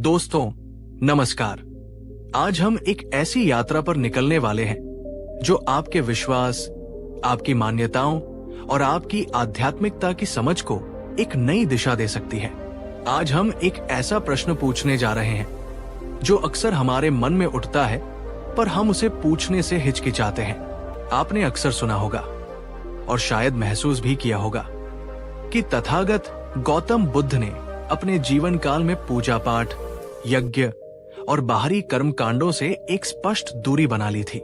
दोस्तों नमस्कार। आज हम एक ऐसी यात्रा पर निकलने वाले हैं जो आपके विश्वास, आपकी मान्यताओं और आपकी आध्यात्मिकता की समझ को एक नई दिशा दे सकती है। आज हम एक ऐसा प्रश्न पूछने जा रहे हैं जो अक्सर हमारे मन में उठता है, पर हम उसे पूछने से हिचकिचाते हैं। आपने अक्सर सुना होगा और शायद महसूस भी किया होगा कि तथागत गौतम बुद्ध ने अपने जीवन काल में पूजा पाठ, यज्ञ और बाहरी कर्म कांडों से एक स्पष्ट दूरी बना ली थी।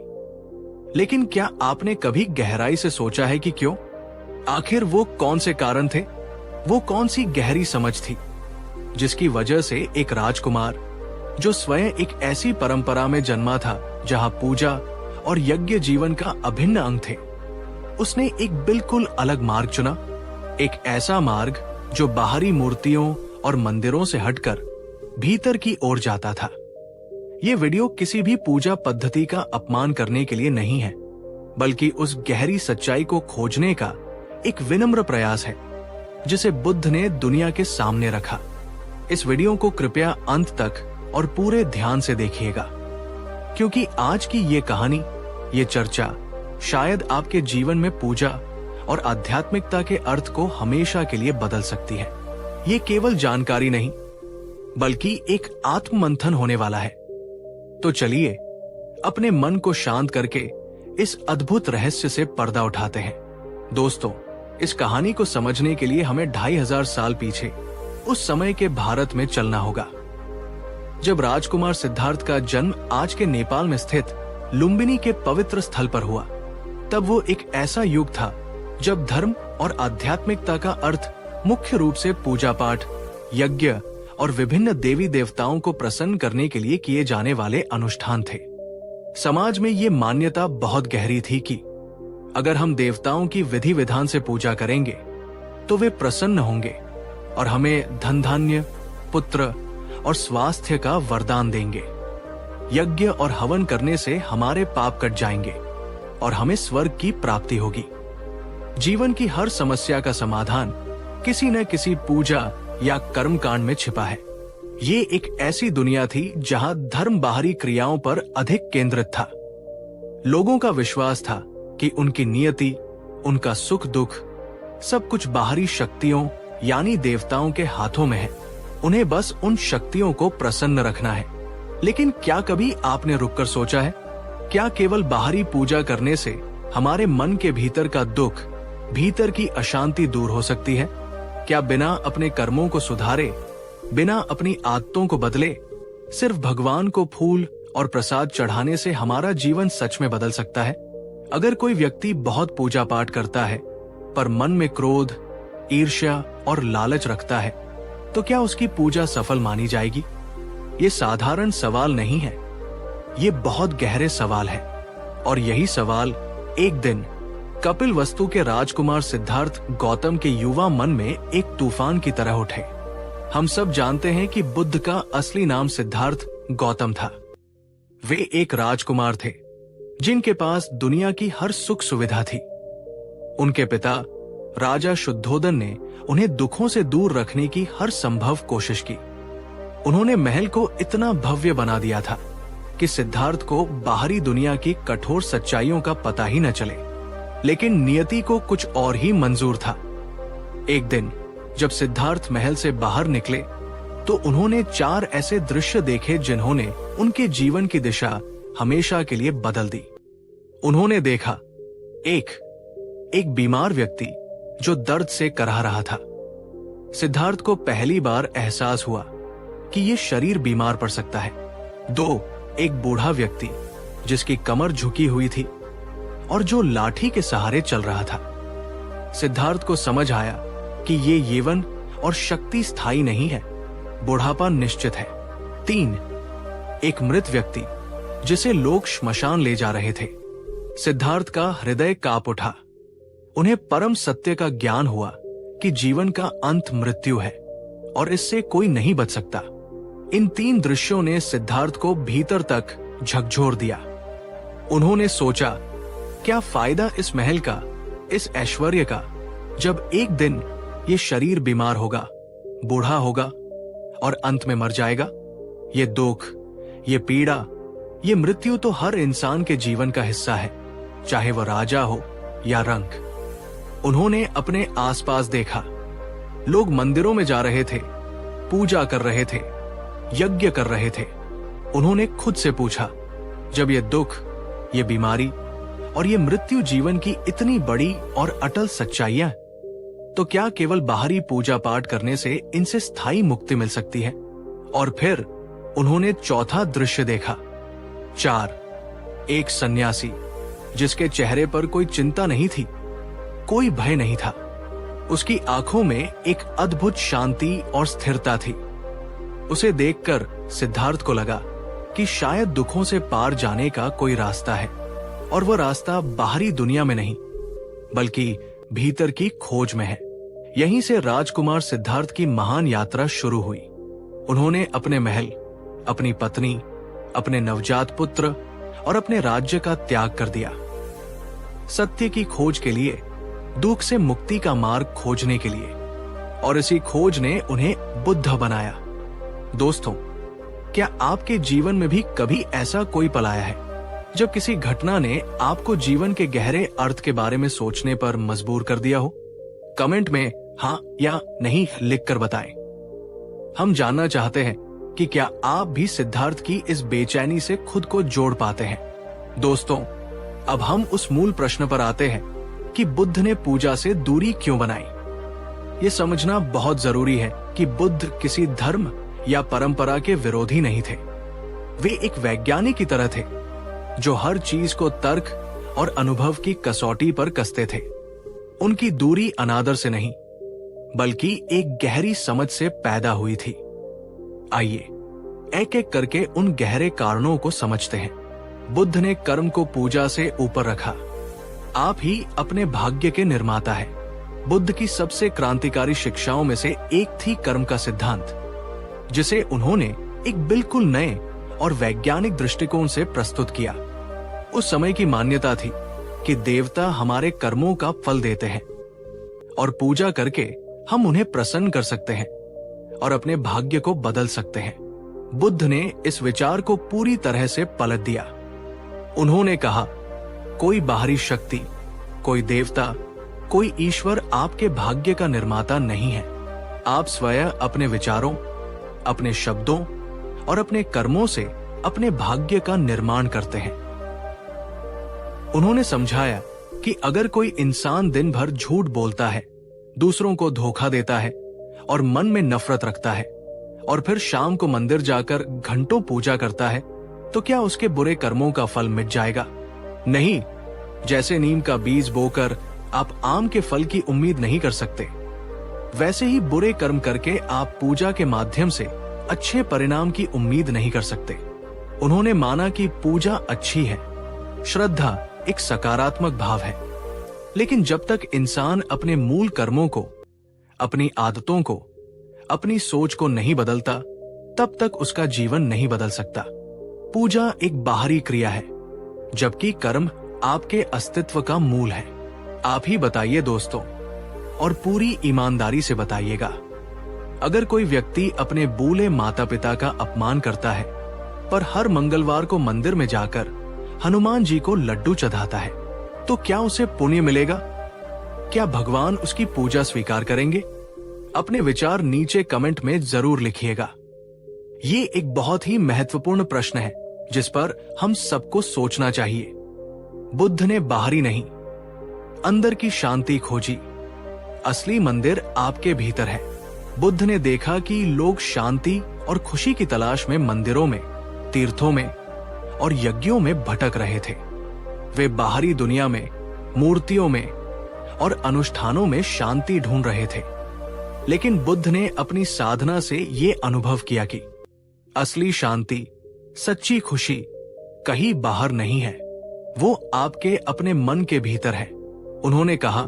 लेकिन क्या आपने कभी गहराई से सोचा है कि क्यों? आखिर वो कौन से कारण थे, वो कौन सी गहरी समझ थी जिसकी वजह से एक राजकुमार जो स्वयं एक ऐसी परंपरा में जन्मा था जहां पूजा और यज्ञ जीवन का अभिन्न अंग थे, उसने एक बिल्कुल अलग मार्ग चुना। एक ऐसा मार्ग जो बाहरी मूर्तियों और मंदिरों से हटकर भीतर की ओर जाता था। ये वीडियो किसी भी पूजा पद्धति का अपमान करने के लिए नहीं है, बल्कि उस गहरी सच्चाई को खोजने का एक विनम्र प्रयास है जिसे बुद्ध ने दुनिया के सामने रखा। इस वीडियो को कृपया अंत तक और पूरे ध्यान से देखिएगा, क्योंकि आज की ये कहानी, ये चर्चा शायद आपके जीवन में पूजा और आध्यात्मिकता के अर्थ को हमेशा के लिए बदल सकती है। ये केवल जानकारी नहीं, बल्कि एक आत्ममंथन होने वाला है। तो चलिए अपने मन को शांत करके इस अद्भुत रहस्य से पर्दा उठाते हैं। दोस्तों, इस कहानी को समझने के लिए हमें 2500 साल पीछे उस समय के भारत में चलना होगा, जब राजकुमार सिद्धार्थ का जन्म आज के नेपाल में स्थित लुम्बिनी के पवित्र स्थल पर हुआ। तब वो एक ऐसा युग था जब धर्म और आध्यात्मिकता का अर्थ मुख्य रूप से पूजा पाठ, यज्ञ और विभिन्न देवी देवताओं को प्रसन्न करने के लिए किए जाने वाले अनुष्ठान थे। समाज में ये मान्यता बहुत गहरी थी कि अगर हम देवताओं की विधि विधान से पूजा करेंगे तो वे प्रसन्न होंगे और हमें धन धान्य, पुत्र और स्वास्थ्य का वरदान देंगे। यज्ञ और हवन करने से हमारे पाप कट जाएंगे और हमें स्वर्ग की प्राप्ति होगी। जीवन की हर समस्या का समाधान किसी न किसी पूजा या कर्म कांड में छिपा है। ये एक ऐसी दुनिया थी जहां धर्म बाहरी क्रियाओं पर अधिक केंद्रित था। लोगों का विश्वास था कि उनकी नियति, उनका सुख दुख सब कुछ बाहरी शक्तियों यानी देवताओं के हाथों में है। उन्हें बस उन शक्तियों को प्रसन्न रखना है। लेकिन क्या कभी आपने रुककर सोचा है, क्या केवल बाहरी पूजा करने से हमारे मन के भीतर का दुख, भीतर की अशांति दूर हो सकती है? क्या बिना अपने कर्मों को सुधारे, बिना अपनी आदतों को बदले, सिर्फ भगवान को फूल और प्रसाद चढ़ाने से हमारा जीवन सच में बदल सकता है? अगर कोई व्यक्ति बहुत पूजा पाठ करता है पर मन में क्रोध, ईर्ष्या और लालच रखता है, तो क्या उसकी पूजा सफल मानी जाएगी? ये साधारण सवाल नहीं है, ये बहुत गहरे सवाल है। और यही सवाल एक दिन कपिलवस्तु के राजकुमार सिद्धार्थ गौतम के युवा मन में एक तूफान की तरह उठे। हम सब जानते हैं कि बुद्ध का असली नाम सिद्धार्थ गौतम था। वे एक राजकुमार थे जिनके पास दुनिया की हर सुख सुविधा थी। उनके पिता राजा शुद्धोदन ने उन्हें दुखों से दूर रखने की हर संभव कोशिश की। उन्होंने महल को इतना भव्य बना दिया था कि सिद्धार्थ को बाहरी दुनिया की कठोर सच्चाइयों का पता ही न चले। लेकिन नियति को कुछ और ही मंजूर था। एक दिन जब सिद्धार्थ महल से बाहर निकले तो उन्होंने 4 ऐसे दृश्य देखे जिन्होंने उनके जीवन की दिशा हमेशा के लिए बदल दी। उन्होंने देखा एक बीमार व्यक्ति जो दर्द से कराह रहा था। सिद्धार्थ को पहली बार एहसास हुआ कि ये शरीर बीमार पड़ सकता है। 2, एक बूढ़ा व्यक्ति जिसकी कमर झुकी हुई थी और जो लाठी के सहारे चल रहा था। सिद्धार्थ को समझ आया कि ये यौवन और शक्ति स्थायी नहीं है, बुढ़ापा निश्चित है। 3, एक मृत व्यक्ति जिसे लोग श्मशान ले जा रहे थे। सिद्धार्थ का हृदय कांप उठा। उन्हें परम सत्य का ज्ञान हुआ कि जीवन का अंत मृत्यु है और इससे कोई नहीं बच सकता। इन 3 दृश्यों ने सिद्धार्थ को भीतर तक झकझोर दिया। उन्होंने सोचा, क्या फायदा इस महल का, इस ऐश्वर्य का, जब एक दिन ये शरीर बीमार होगा, बूढ़ा होगा और अंत में मर जाएगा? ये दुख, ये पीड़ा, ये मृत्यु तो हर इंसान के जीवन का हिस्सा है, चाहे वह राजा हो या रंक। उन्होंने अपने आसपास देखा, लोग मंदिरों में जा रहे थे, पूजा कर रहे थे, यज्ञ कर रहे थे। उन्होंने खुद से पूछा, जब ये दुख, ये बीमारी और ये मृत्यु जीवन की इतनी बड़ी और अटल सच्चाइयां, तो क्या केवल बाहरी पूजा पाठ करने से इनसे स्थायी मुक्ति मिल सकती है? और फिर उन्होंने चौथा दृश्य देखा। 4, एक सन्यासी जिसके चेहरे पर कोई चिंता नहीं थी, कोई भय नहीं था। उसकी आंखों में एक अद्भुत शांति और स्थिरता थी। उसे देखकर सिद्धार्थ को लगा कि शायद दुखों से पार जाने का कोई रास्ता है, और वह रास्ता बाहरी दुनिया में नहीं, बल्कि भीतर की खोज में है। यहीं से राजकुमार सिद्धार्थ की महान यात्रा शुरू हुई। उन्होंने अपने महल, अपनी पत्नी, अपने नवजात पुत्र और अपने राज्य का त्याग कर दिया, सत्य की खोज के लिए, दुख से मुक्ति का मार्ग खोजने के लिए। और इसी खोज ने उन्हें बुद्ध बनाया। दोस्तों, क्या आपके जीवन में भी कभी ऐसा कोई पल आया है जब किसी घटना ने आपको जीवन के गहरे अर्थ के बारे में सोचने पर मजबूर कर दिया हो? कमेंट में हाँ या नहीं लिखकर बताएं। हम जानना चाहते हैं कि क्या आप भी सिद्धार्थ की इस बेचैनी से खुद को जोड़ पाते हैं। दोस्तों, अब हम उस मूल प्रश्न पर आते हैं कि बुद्ध ने पूजा से दूरी क्यों बनाई। ये समझना बहुत जरूरी है कि बुद्ध किसी धर्म या परंपरा के विरोधी नहीं थे। वे एक वैज्ञानिक की तरह थे जो हर चीज को तर्क और अनुभव की कसौटी पर कसते थे। उनकी दूरी अनादर से नहीं, बल्कि एक गहरी समझ से पैदा हुई थी। आइए एक एक करके उन गहरे कारणों को समझते हैं। बुद्ध ने कर्म को पूजा से ऊपर रखा। आप ही अपने भाग्य के निर्माता हैं। बुद्ध की सबसे क्रांतिकारी शिक्षाओं में से एक थी कर्म का सिद्धांत, जिसे उन्होंने एक बिल्कुल नए और वैज्ञानिक दृष्टिकोण से प्रस्तुत किया। उस समय की मान्यता थी कि देवता हमारे कर्मों का फल देते हैं और पूजा करके हम उन्हें प्रसन्न कर सकते हैं और अपने भाग्य को बदल सकते हैं। बुद्ध ने इस विचार को पूरी तरह से पलट दिया। उन्होंने कहा, कोई बाहरी शक्ति, कोई देवता, कोई ईश्वर आपके भाग्य का निर्माता नहीं है। आप स्वयं अपने विचारों, अपने शब्दों और अपने कर्मों से अपने भाग्य का निर्माण करते हैं। उन्होंने समझाया कि अगर कोई इंसान दिन भर झूठ बोलता है, दूसरों को धोखा देता है और मन में नफरत रखता है और फिर शाम को मंदिर जाकर घंटों पूजा करता है, तो क्या उसके बुरे कर्मों का फल मिट जाएगा? नहीं। जैसे नीम का बीज बोकर आप आम के फल की उम्मीद नहीं कर सकते, वैसे ही बुरे कर्म करके आप पूजा के माध्यम से अच्छे परिणाम की उम्मीद नहीं कर सकते। उन्होंने माना कि पूजा अच्छी है, श्रद्धा एक सकारात्मक भाव है, लेकिन जब तक इंसान अपने मूल कर्मों को, अपनी आदतों को, अपनी सोच को नहीं बदलता, तब तक उसका जीवन नहीं बदल सकता। पूजा एक बाहरी क्रिया है, जबकि कर्म आपके अस्तित्व का मूल है। आप ही बताइए दोस्तों, और पूरी ईमानदारी से बताइएगा। अगर कोई व्यक्ति अपने बूढ़े माता पिता का अपमान करता है, पर हर मंगलवार को मंदिर में जाकर हनुमान जी को लड्डू चढ़ाता है, तो क्या उसे पुण्य मिलेगा? क्या भगवान उसकी पूजा स्वीकार करेंगे? अपने विचार नीचे कमेंट में जरूर लिखिएगा। ये एक बहुत ही महत्वपूर्ण प्रश्न है जिस पर हम सबको सोचना चाहिए। बुद्ध ने बाहरी नहीं, अंदर की शांति खोजी। असली मंदिर आपके भीतर है। बुद्ध ने देखा कि लोग शांति और खुशी की तलाश में मंदिरों में, तीर्थों में और यज्ञों में भटक रहे थे। वे बाहरी दुनिया में, मूर्तियों में और अनुष्ठानों में शांति ढूंढ रहे थे। लेकिन बुद्ध ने अपनी साधना से ये अनुभव किया कि असली शांति, सच्ची खुशी कहीं बाहर नहीं है, वो आपके अपने मन के भीतर है। उन्होंने कहा,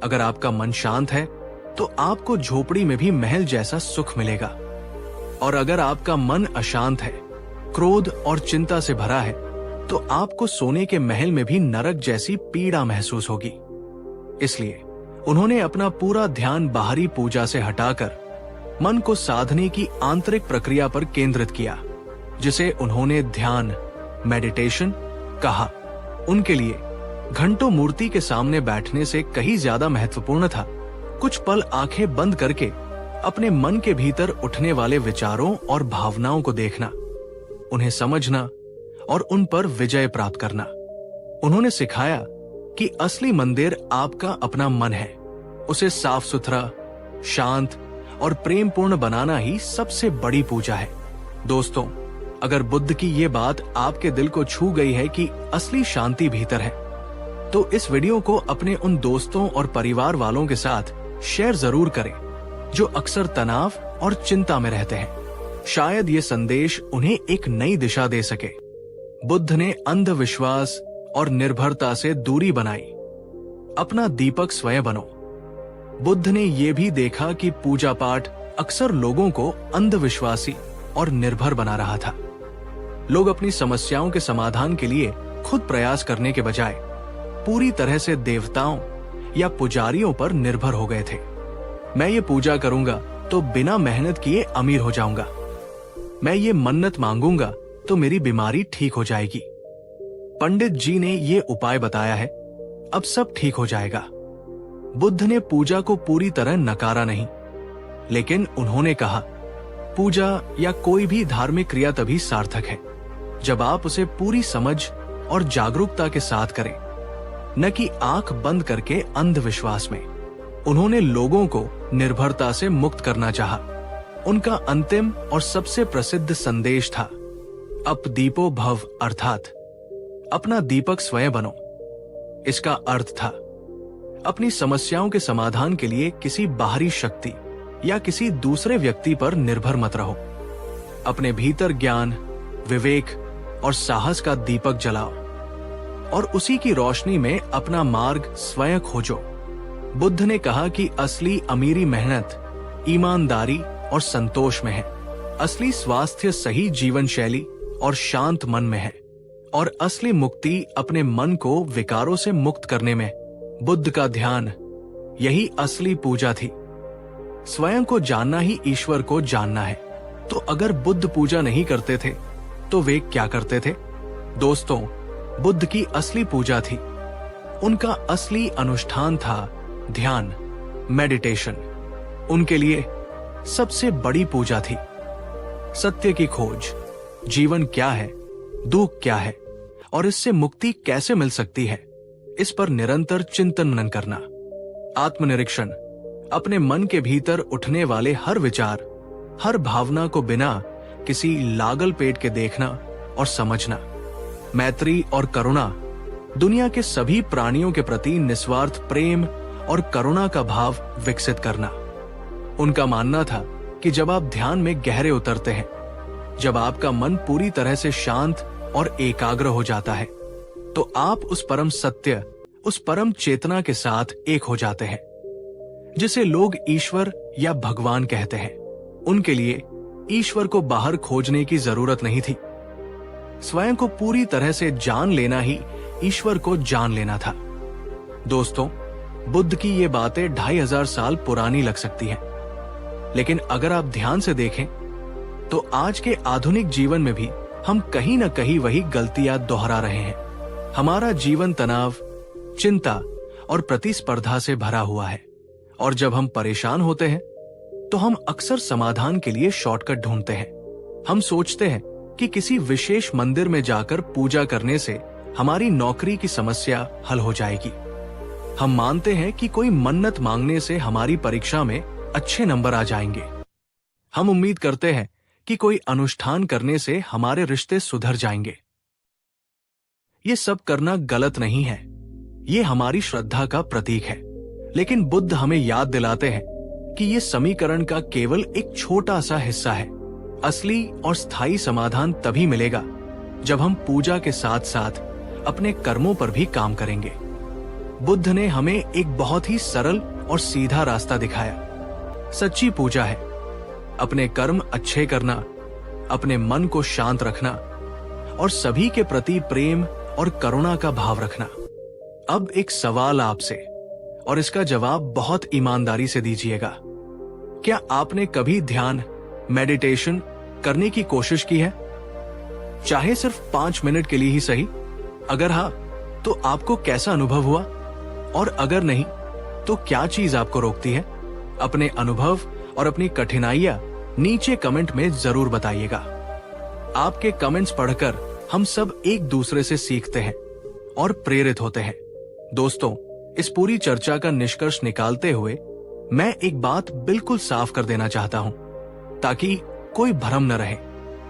अगर आपका मन शांत है तो आपको झोपड़ी में भी महल जैसा सुख मिलेगा, और अगर आपका मन अशांत है, क्रोध और चिंता से भरा है, तो आपको सोने के महल में भी नरक जैसी पीड़ा महसूस होगी। इसलिए उन्होंने अपना पूरा ध्यान बाहरी पूजा से हटाकर मन को साधने की आंतरिक प्रक्रिया पर केंद्रित किया। जिसे उन्होंने ध्यान, मेडिटेशन कहा, उनके लिए घंटों मूर्ति के सामने बैठने से कहीं ज्यादा महत्वपूर्ण था कुछ पल आंखें बंद करके अपने मन के भीतर उठने वाले विचारों और भावनाओं को देखना, उन्हें समझना और उन पर विजय प्राप्त करना। उन्होंने सिखाया कि असली मंदिर आपका अपना मन है। उसे साफ सुथरा, शांत और प्रेमपूर्ण बनाना ही सबसे बड़ी पूजा है। दोस्तों, अगर बुद्ध की ये बात आपके दिल को छू गई है कि असली शांति भीतर है, तो इस वीडियो को अपने उन दोस्तों और परिवार वालों के साथ शेयर जरूर करें जो अक्सर तनाव और चिंता में रहते हैं। शायद ये संदेश उन्हें एक नई दिशा दे सके। बुद्ध ने अंधविश्वास और निर्भरता से दूरी बनाई। अपना दीपक स्वयं बनो। बुद्ध ने यह भी देखा कि पूजा पाठ अक्सर लोगों को अंधविश्वासी और निर्भर बना रहा था। लोग अपनी समस्याओं के समाधान के लिए खुद प्रयास करने के बजाय पूरी तरह से देवताओं या पुजारियों पर निर्भर हो गए थे। मैं ये पूजा करूंगा तो बिना मेहनत किए अमीर हो जाऊंगा। मैं ये मन्नत मांगूंगा तो मेरी बीमारी ठीक हो जाएगी। पंडित जी ने ये उपाय बताया है, अब सब ठीक हो जाएगा। बुद्ध ने पूजा को पूरी तरह नकारा नहीं, लेकिन उन्होंने कहा, पूजा या कोई भी धार्मिक क्रिया तभी सार्थक है जब आप उसे पूरी समझ और जागरूकता के साथ करें, न कि आंख बंद करके अंधविश्वास में। उन्होंने लोगों को निर्भरता से मुक्त करना चाहा। उनका अंतिम और सबसे प्रसिद्ध संदेश था, अप दीपो भव, अर्थात अपना दीपक स्वयं बनो। इसका अर्थ था, अपनी समस्याओं के समाधान के लिए किसी बाहरी शक्ति या किसी दूसरे व्यक्ति पर निर्भर मत रहो। अपने भीतर ज्ञान, विवेक और साहस का दीपक जलाओ और उसी की रोशनी में अपना मार्ग स्वयं खोजो। बुद्ध ने कहा कि असली अमीरी मेहनत, ईमानदारी और संतोष में है। असली स्वास्थ्य सही जीवन शैली और शांत मन में है, और असली मुक्ति अपने मन को विकारों से मुक्त करने में। बुद्ध का ध्यान, यही असली पूजा थी। स्वयं को जानना ही ईश्वर को जानना है। तो अगर बुद्ध पूजा नहीं करते थे तो वे क्या करते थे? दोस्तों, बुद्ध की असली पूजा थी, उनका असली अनुष्ठान था ध्यान, मेडिटेशन। उनके लिए सबसे बड़ी पूजा थी सत्य की खोज। जीवन क्या है, दुख क्या है और इससे मुक्ति कैसे मिल सकती है, इस पर निरंतर चिंतन मनन करना। आत्मनिरीक्षण, अपने मन के भीतर उठने वाले हर विचार, हर भावना को बिना किसी लागल पेट के देखना और समझना। मैत्री और करुणा, दुनिया के सभी प्राणियों के प्रति निस्वार्थ प्रेम और करुणा का भाव विकसित करना। उनका मानना था कि जब आप ध्यान में गहरे उतरते हैं, जब आपका मन पूरी तरह से शांत और एकाग्र हो जाता है, तो आप उस परम सत्य, उस परम चेतना के साथ एक हो जाते हैं जिसे लोग ईश्वर या भगवान कहते हैं। उनके लिए ईश्वर को बाहर खोजने की जरूरत नहीं थी। स्वयं को पूरी तरह से जान लेना ही ईश्वर को जान लेना था। दोस्तों, बुद्ध की ये बातें 2500 साल पुरानी लग सकती हैं, लेकिन अगर आप ध्यान से देखें तो आज के आधुनिक जीवन में भी हम कहीं न कहीं वही गलतियां दोहरा रहे हैं। हमारा जीवन तनाव, चिंता और प्रतिस्पर्धा से भरा हुआ है, और जब हम परेशान होते हैं तो हम अक्सर समाधान के लिए शॉर्टकट ढूंढते हैं। हम सोचते हैं कि किसी विशेष मंदिर में जाकर पूजा करने से हमारी नौकरी की समस्या हल हो जाएगी। हम मानते हैं कि कोई मन्नत मांगने से हमारी परीक्षा में अच्छे नंबर आ जाएंगे। हम उम्मीद करते हैं कि कोई अनुष्ठान करने से हमारे रिश्ते सुधर जाएंगे। ये सब करना गलत नहीं है, ये हमारी श्रद्धा का प्रतीक है। लेकिन बुद्ध हमें याद दिलाते हैं कि ये समीकरण का केवल एक छोटा सा हिस्सा है। असली और स्थायी समाधान तभी मिलेगा जब हम पूजा के साथ साथ अपने कर्मों पर भी काम करेंगे। बुद्ध ने हमें एक बहुत ही सरल और सीधा रास्ता दिखाया। सच्ची पूजा है अपने कर्म अच्छे करना, अपने मन को शांत रखना और सभी के प्रति प्रेम और करुणा का भाव रखना। अब एक सवाल आपसे, और इसका जवाब बहुत ईमानदारी से दीजिएगा। क्या आपने कभी ध्यान, मेडिटेशन करने की कोशिश की है? चाहे सिर्फ 5 मिनट के लिए ही सही। अगर हाँ, तो आपको कैसा अनुभव हुआ, और अगर नहीं तो क्या चीज आपको रोकती है? अपने अनुभव और अपनी कठिनाइयां नीचे कमेंट में जरूर बताइएगा। आपके कमेंट्स पढ़कर हम सब एक दूसरे से सीखते हैं और प्रेरित होते हैं। दोस्तों, इस पूरी चर्चा का निष्कर्ष निकालते हुए मैं एक बात बिल्कुल साफ कर देना चाहता हूं, ताकि कोई भ्रम न रहे।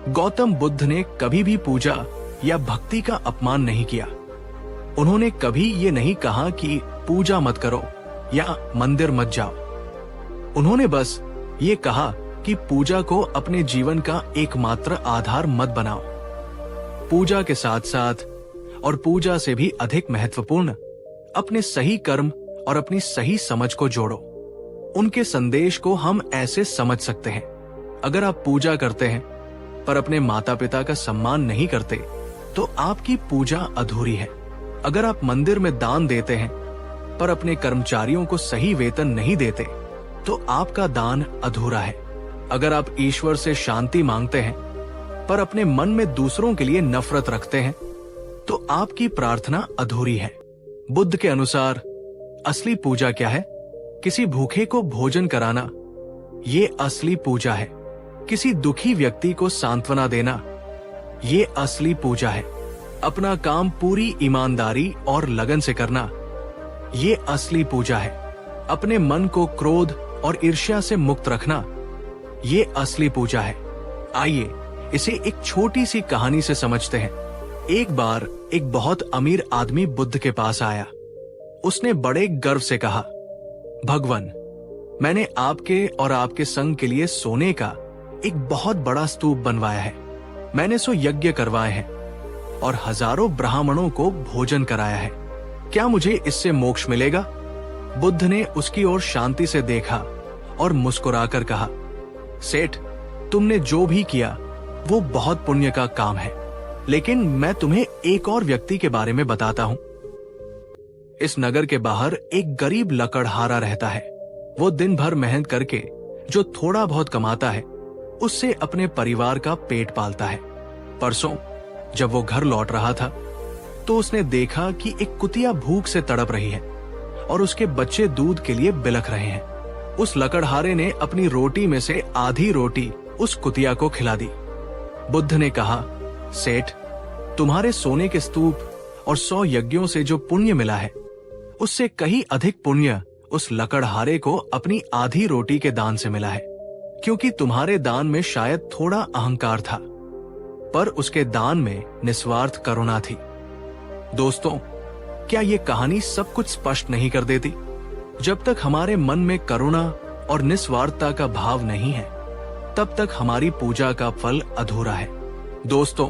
गौतम बुद्ध ने कभी भी पूजा या भक्ति का अपमान नहीं किया। उन्होंने कभी ये नहीं कहा कि पूजा मत करो या मंदिर मत जाओ। उन्होंने बस ये कहा कि पूजा को अपने जीवन का एकमात्र आधार मत बनाओ। पूजा के साथ साथ और पूजा से भी अधिक महत्वपूर्ण, अपने सही कर्म और अपनी सही समझ को जोड़ो। उनके संदेश को हम ऐसे समझ सकते हैं, अगर आप पूजा करते हैं पर अपने माता पिता का सम्मान नहीं करते तो आपकी पूजा अधूरी है। अगर आप मंदिर में दान देते हैं पर अपने कर्मचारियों को सही वेतन नहीं देते तो आपका दान अधूरा है। अगर आप ईश्वर से शांति मांगते हैं पर अपने मन में दूसरों के लिए नफरत रखते हैं तो आपकी प्रार्थना अधूरी है। बुद्ध के अनुसार असली पूजा क्या है? किसी भूखे को भोजन कराना, ये असली पूजा है। किसी दुखी व्यक्ति को सांत्वना देना, ये असली पूजा है। अपना काम पूरी ईमानदारी और लगन से करना, ये असली पूजा है। अपने मन को क्रोध और ईर्ष्या से मुक्त रखना, ये असली पूजा है। आइए इसे एक छोटी सी कहानी से समझते हैं। एक बार एक बहुत अमीर आदमी बुद्ध के पास आया। उसने बड़े गर्व से कहा, भगवान, मैंने आपके और आपके संघ के लिए सोने का एक बहुत बड़ा स्तूप बनवाया है। मैंने सो यज्ञ करवाए हैं और हजारों ब्राह्मणों को भोजन कराया है। क्या मुझे इससे मोक्ष मिलेगा? बुद्ध ने उसकी ओर शांति से देखा और मुस्कुराकर कहा, सेठ, तुमने जो भी किया वो बहुत पुण्य का काम है, लेकिन मैं तुम्हें एक और व्यक्ति के बारे में बताता हूं। इस नगर के बाहर एक गरीब लकड़हारा रहता है। वो दिन भर मेहनत करके जो थोड़ा बहुत कमाता है उससे अपने परिवार का पेट पालता है। परसों जब वो घर लौट रहा था तो उसने देखा कि एक कुतिया भूख से तड़प रही है और उसके बच्चे दूध के लिए बिलख रहे हैं। उस लकड़हारे ने अपनी रोटी में से आधी रोटी उस कुतिया को खिला दी। बुद्ध ने कहा, सेठ, तुम्हारे सोने के स्तूप और 100 यज्ञों से जो पुण्य मिला है उससे कहीं अधिक पुण्य उस लकड़हारे को अपनी आधी रोटी के दान से मिला है, क्योंकि तुम्हारे दान में शायद थोड़ा अहंकार था पर उसके दान में निस्वार्थ करुणा थी। दोस्तों, क्या ये कहानी सब कुछ स्पष्ट नहीं कर देती? जब तक हमारे मन में करुणा और निस्वार्थता का भाव नहीं है तब तक हमारी पूजा का फल अधूरा है। दोस्तों,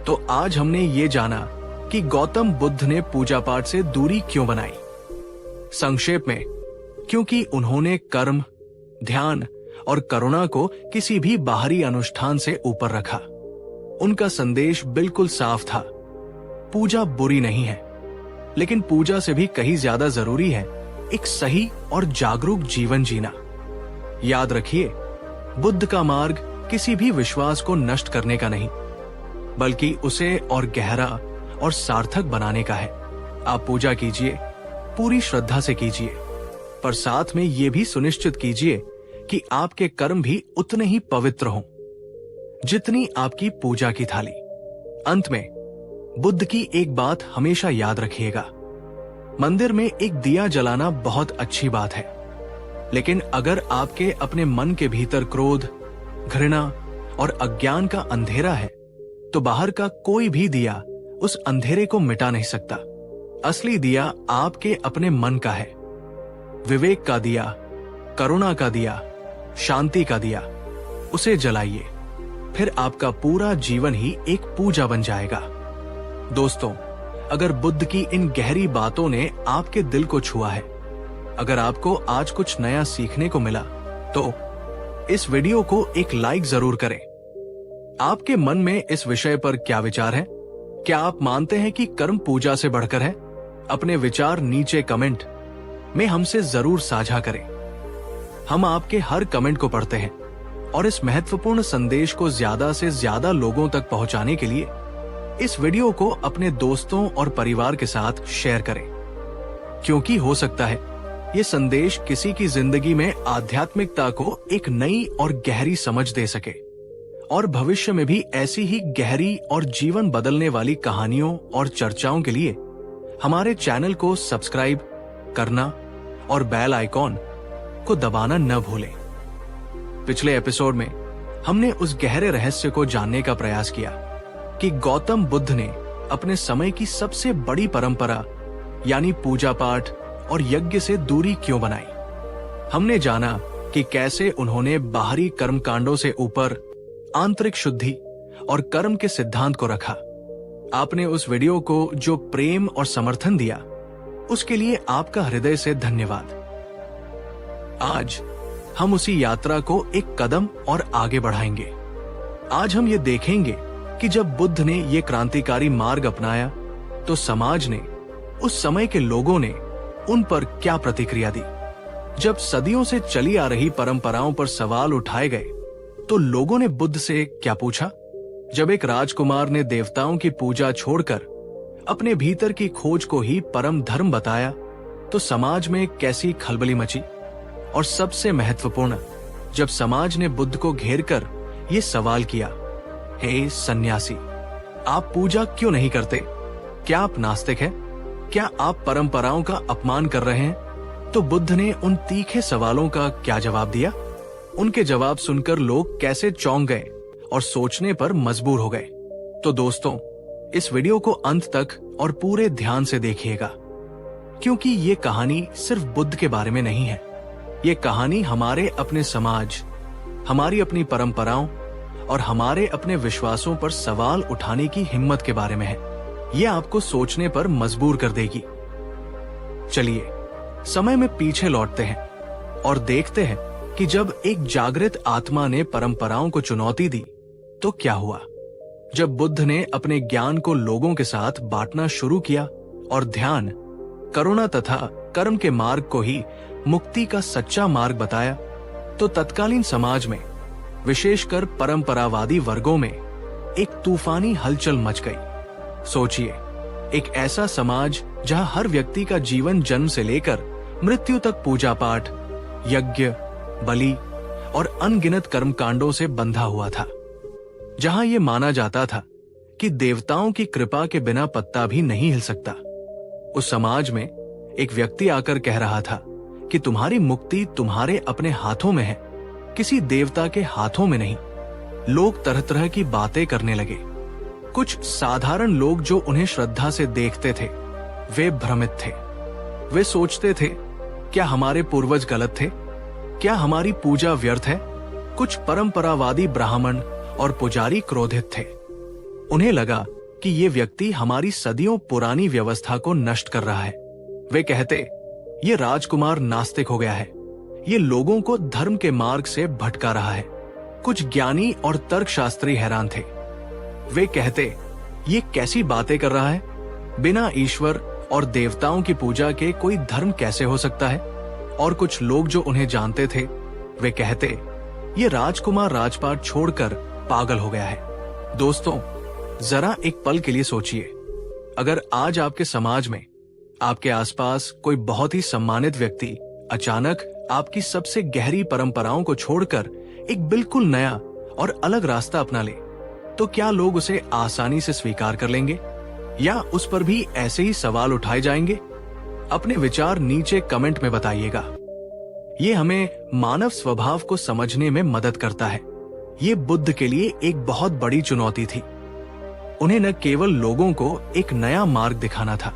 तो आज हमने ये जाना कि गौतम बुद्ध ने पूजा पाठ से दूरी क्यों बनाई। संक्षेप में, क्योंकि उन्होंने कर्म, ध्यान और करुणा को किसी भी बाहरी अनुष्ठान से ऊपर रखा। उनका संदेश बिल्कुल साफ था, पूजा बुरी नहीं है, लेकिन पूजा से भी कहीं ज्यादा जरूरी है एक सही और जागरूक जीवन जीना। याद रखिए, बुद्ध का मार्ग किसी भी विश्वास को नष्ट करने का नहीं, बल्कि उसे और गहरा और सार्थक बनाने का है। आप पूजा कीजिए, पूरी श्रद्धा से कीजिए, पर साथ में ये भी सुनिश्चित कीजिए कि आपके कर्म भी उतने ही पवित्र हों जितनी आपकी पूजा की थाली। अंत में बुद्ध की एक बात हमेशा याद रखिएगा, मंदिर में एक दिया जलाना बहुत अच्छी बात है, लेकिन अगर आपके अपने मन के भीतर क्रोध, घृणा और अज्ञान का अंधेरा है तो बाहर का कोई भी दिया उस अंधेरे को मिटा नहीं सकता। असली दिया आपके अपने मन का है। विवेक का दिया, करुणा का दिया, शांति का दिया, उसे जलाइए, फिर आपका पूरा जीवन ही एक पूजा बन जाएगा। दोस्तों, अगर बुद्ध की इन गहरी बातों ने आपके दिल को छुआ है, अगर आपको आज कुछ नया सीखने को मिला, तो इस वीडियो को एक लाइक जरूर करें। आपके मन में इस विषय पर क्या विचार है? क्या आप मानते हैं कि कर्म पूजा से बढ़कर है? अपने विचार नीचे कमेंट में हमसे जरूर साझा करें। हम आपके हर कमेंट को पढ़ते हैं और इस महत्वपूर्ण संदेश को ज्यादा से ज्यादा लोगों तक पहुंचाने के लिए इस वीडियो को अपने दोस्तों और परिवार के साथ शेयर करें, क्योंकि हो सकता है ये संदेश किसी की जिंदगी में आध्यात्मिकता को एक नई और गहरी समझ दे सके और भविष्य में भी ऐसी ही गहरी और जीवन बदलने वाली कहानियों और चर्चाओं के लिए हमारे चैनल को सब्सक्राइब करना और बेल आइकॉन को दबाना न भूलें। पिछले एपिसोड में हमने उस गहरे रहस्य को जानने का प्रयास किया कि गौतम बुद्ध ने अपने समय की सबसे बड़ी परंपरा यानी पूजा पाठ और यज्ञ से दूरी क्यों बनाई। हमने जाना कि कैसे उन्होंने बाहरी कर्मकांडों से ऊपर आंतरिक शुद्धि और कर्म के सिद्धांत को रखा। आपने उस वीडियो को जो प्रेम और समर्थन दिया उसके लिए आपका हृदय से धन्यवाद। आज हम उसी यात्रा को एक कदम और आगे बढ़ाएंगे। आज हम ये देखेंगे कि जब बुद्ध ने ये क्रांतिकारी मार्ग अपनाया तो समाज ने, उस समय के लोगों ने उन पर क्या प्रतिक्रिया दी। जब सदियों से चली आ रही परंपराओं पर सवाल उठाए गए तो लोगों ने बुद्ध से क्या पूछा। जब एक राजकुमार ने देवताओं की पूजा छोड़कर अपने भीतर की खोज को ही परम धर्म बताया तो समाज में कैसी खलबली मची। और सबसे महत्वपूर्ण, जब समाज ने बुद्ध को घेरकर ये सवाल किया, हे सन्यासी, आप पूजा क्यों नहीं करते? क्या आप नास्तिक हैं? क्या आप परंपराओं का अपमान कर रहे हैं? तो बुद्ध ने उन तीखे सवालों का क्या जवाब दिया? उनके जवाब सुनकर लोग कैसे चौंक गए और सोचने पर मजबूर हो गए। तो दोस्तों, इस वीडियो को अंत तक और पूरे ध्यान से देखिएगा, क्योंकि ये कहानी सिर्फ बुद्ध के बारे में नहीं है। ये कहानी हमारे अपने समाज, हमारी अपनी परंपराओं और हमारे अपने विश्वासों पर सवाल उठाने की हिम्मत के बारे में है। ये आपको सोचने पर मजबूर कर देगी। चलिए समय में पीछे लौटते हैं और देखते हैं कि जब एक जागृत आत्मा ने परंपराओं को चुनौती दी तो क्या हुआ। जब बुद्ध ने अपने ज्ञान को लोगों के साथ बांटना शुरू किया और ध्यान, करुणा तथा कर्म के मार्ग को ही मुक्ति का सच्चा मार्ग बताया तो तत्कालीन समाज में, विशेषकर परंपरावादी वर्गों में एक तूफानी हलचल मच गई। सोचिए, एक ऐसा समाज जहां हर व्यक्ति का जीवन जन्म से लेकर मृत्यु तक पूजा पाठ, यज्ञ, बलि और अनगिनत कर्मकांडों से बंधा हुआ था। जहां यह माना जाता था कि देवताओं की कृपा के बिना पत्ता भी नहीं हिल सकता। उस समाज में एक व्यक्ति आकर कह रहा था कि तुम्हारी मुक्ति तुम्हारे अपने हाथों में है, किसी देवता के हाथों में नहीं। लोग तरह तरह की बातें करने लगे। कुछ साधारण लोग जो उन्हें श्रद्धा से देखते थे वे भ्रमित थे। वे सोचते थे, क्या हमारे पूर्वज गलत थे? क्या हमारी पूजा व्यर्थ है? कुछ परंपरावादी ब्राह्मण और पुजारी क्रोधित थे। उन्हें लगा कि ये व्यक्ति हमारी सदियों पुरानी व्यवस्था को नष्ट कर रहा है। वे कहते, ये राजकुमार नास्तिक हो गया है, ये लोगों को धर्म के मार्ग से भटका रहा है। कुछ ज्ञानी और तर्कशास्त्री हैरान थे। वे कहते, ये कैसी बातें कर रहा है? बिना ईश्वर और देवताओं की पूजा के कोई धर्म कैसे हो सकता है? और कुछ लोग जो उन्हें जानते थे वे कहते, ये राजकुमार राजपाट छोड़कर पागल हो गया है। दोस्तों, जरा एक पल के लिए सोचिए, अगर आज आपके समाज में, आपके आसपास कोई बहुत ही सम्मानित व्यक्ति अचानक आपकी सबसे गहरी परंपराओं को छोड़कर एक बिल्कुल नया और अलग रास्ता अपना ले, तो क्या लोग उसे आसानी से स्वीकार कर लेंगे या उस पर भी ऐसे ही सवाल उठाए जाएंगे? अपने विचार नीचे कमेंट में बताइएगा। ये हमें मानव स्वभाव को समझने में मदद करता है। ये बुद्ध के लिए एक बहुत बड़ी चुनौती थी। उन्हें न केवल लोगों को एक नया मार्ग दिखाना था,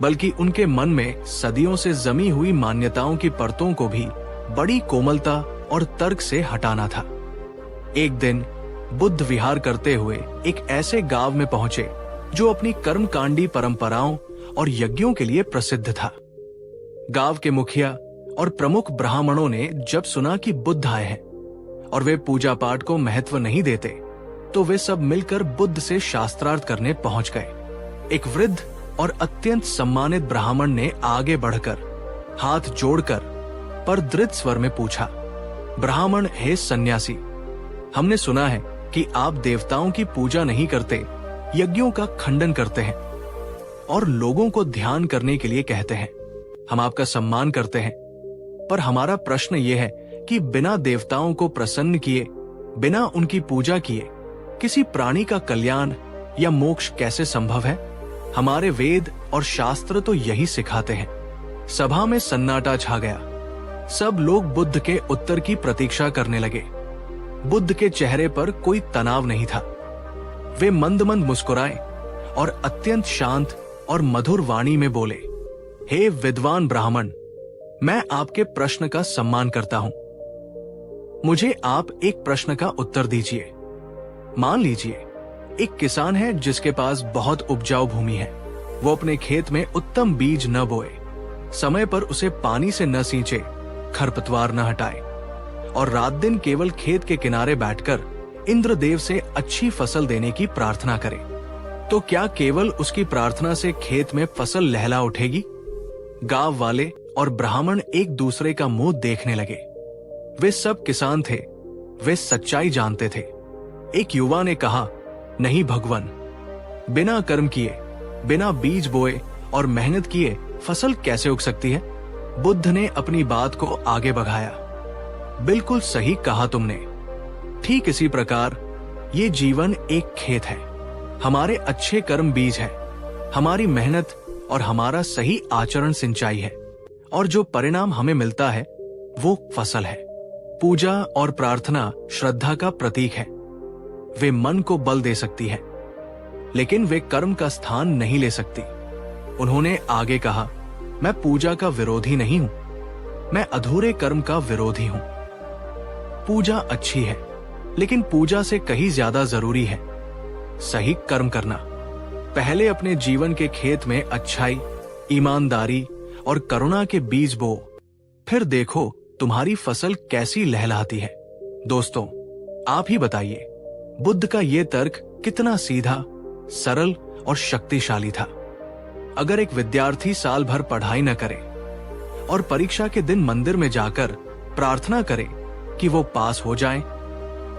बल्कि उनके मन में सदियों से जमी हुई मान्यताओं की परतों को भी बड़ी कोमलता और तर्क से हटाना था। एक दिन बुद्ध विहार करते हुए एक ऐसे गांव में पहुंचे जो अपनी कर्मकांडी परंपराओं और यज्ञों के लिए प्रसिद्ध था। गांव के मुखिया और प्रमुख ब्राह्मणों ने जब सुना कि बुद्ध आए हैं और वे पूजा पाठ को महत्व नहीं देते, तो वे सब मिलकर बुद्ध से शास्त्रार्थ करने पहुंच गए। एक वृद्ध और अत्यंत सम्मानित ब्राह्मण ने आगे बढ़कर हाथ जोड़कर पर दृढ़ स्वर में पूछा, ब्राह्मण हे सन्यासी, हमने सुना है कि आप देवताओं की पूजा नहीं करते यज्ञों का खंडन करते हैं और लोगों को ध्यान करने के लिए कहते हैं। हम आपका सम्मान करते हैं, पर हमारा प्रश्न यह है कि बिना देवताओं को प्रसन्न किए, बिना उनकी पूजा किए किसी प्राणी का कल्याण या मोक्ष कैसे संभव है? हमारे वेद और शास्त्र तो यही सिखाते हैं। सभा में सन्नाटा छा गया। सब लोग बुद्ध के उत्तर की प्रतीक्षा करने लगे। बुद्ध के चेहरे पर कोई तनाव नहीं था। वे मंद मंद मुस्कुराए और अत्यंत शांत और मधुर वाणी में बोले, हे विद्वान ब्राह्मण, मैं आपके प्रश्न का सम्मान करता हूं। मुझे आप एक प्रश्न का उत्तर दीजिए। मान लीजिए एक किसान है जिसके पास बहुत उपजाऊ भूमि है। वो अपने खेत में उत्तम बीज न बोए, समय पर उसे पानी से न सींचे, खरपतवार न हटाए और रात दिन केवल खेत के किनारे बैठकर इंद्रदेव से अच्छी फसल देने की प्रार्थना करे। तो क्या केवल उसकी प्रार्थना से खेत में फसल लहला उठेगी? गांव वाले और ब्राह्मण एक दूसरे का मुंह देखने लगे। वे सब किसान थे, वे सच्चाई जानते थे। एक युवा ने कहा, नहीं भगवान, बिना कर्म किए, बिना बीज बोए और मेहनत किए फसल कैसे उग सकती है? बुद्ध ने अपनी बात को आगे बढ़ाया, बिल्कुल सही कहा तुमने। ठीक इसी प्रकार ये जीवन एक खेत है। हमारे अच्छे कर्म बीज है, हमारी मेहनत और हमारा सही आचरण सिंचाई है, और जो परिणाम हमें मिलता है वो फसल है। पूजा और प्रार्थना श्रद्धा का प्रतीक है। वे मन को बल दे सकती है, लेकिन वे कर्म का स्थान नहीं ले सकती। उन्होंने आगे कहा, मैं पूजा का विरोधी नहीं हूं, मैं अधूरे कर्म का विरोधी हूं। पूजा अच्छी है, लेकिन पूजा से कहीं ज्यादा जरूरी है सही कर्म करना। पहले अपने जीवन के खेत में अच्छाई, ईमानदारी और करुणा के बीज बो, फिर देखो तुम्हारी फसल कैसी लहलहाती है। दोस्तों, आप ही बताइए, बुद्ध का ये तर्क कितना सीधा, सरल और शक्तिशाली था। अगर एक विद्यार्थी साल भर पढ़ाई न करे और परीक्षा के दिन मंदिर में जाकर प्रार्थना करे कि वो पास हो जाए,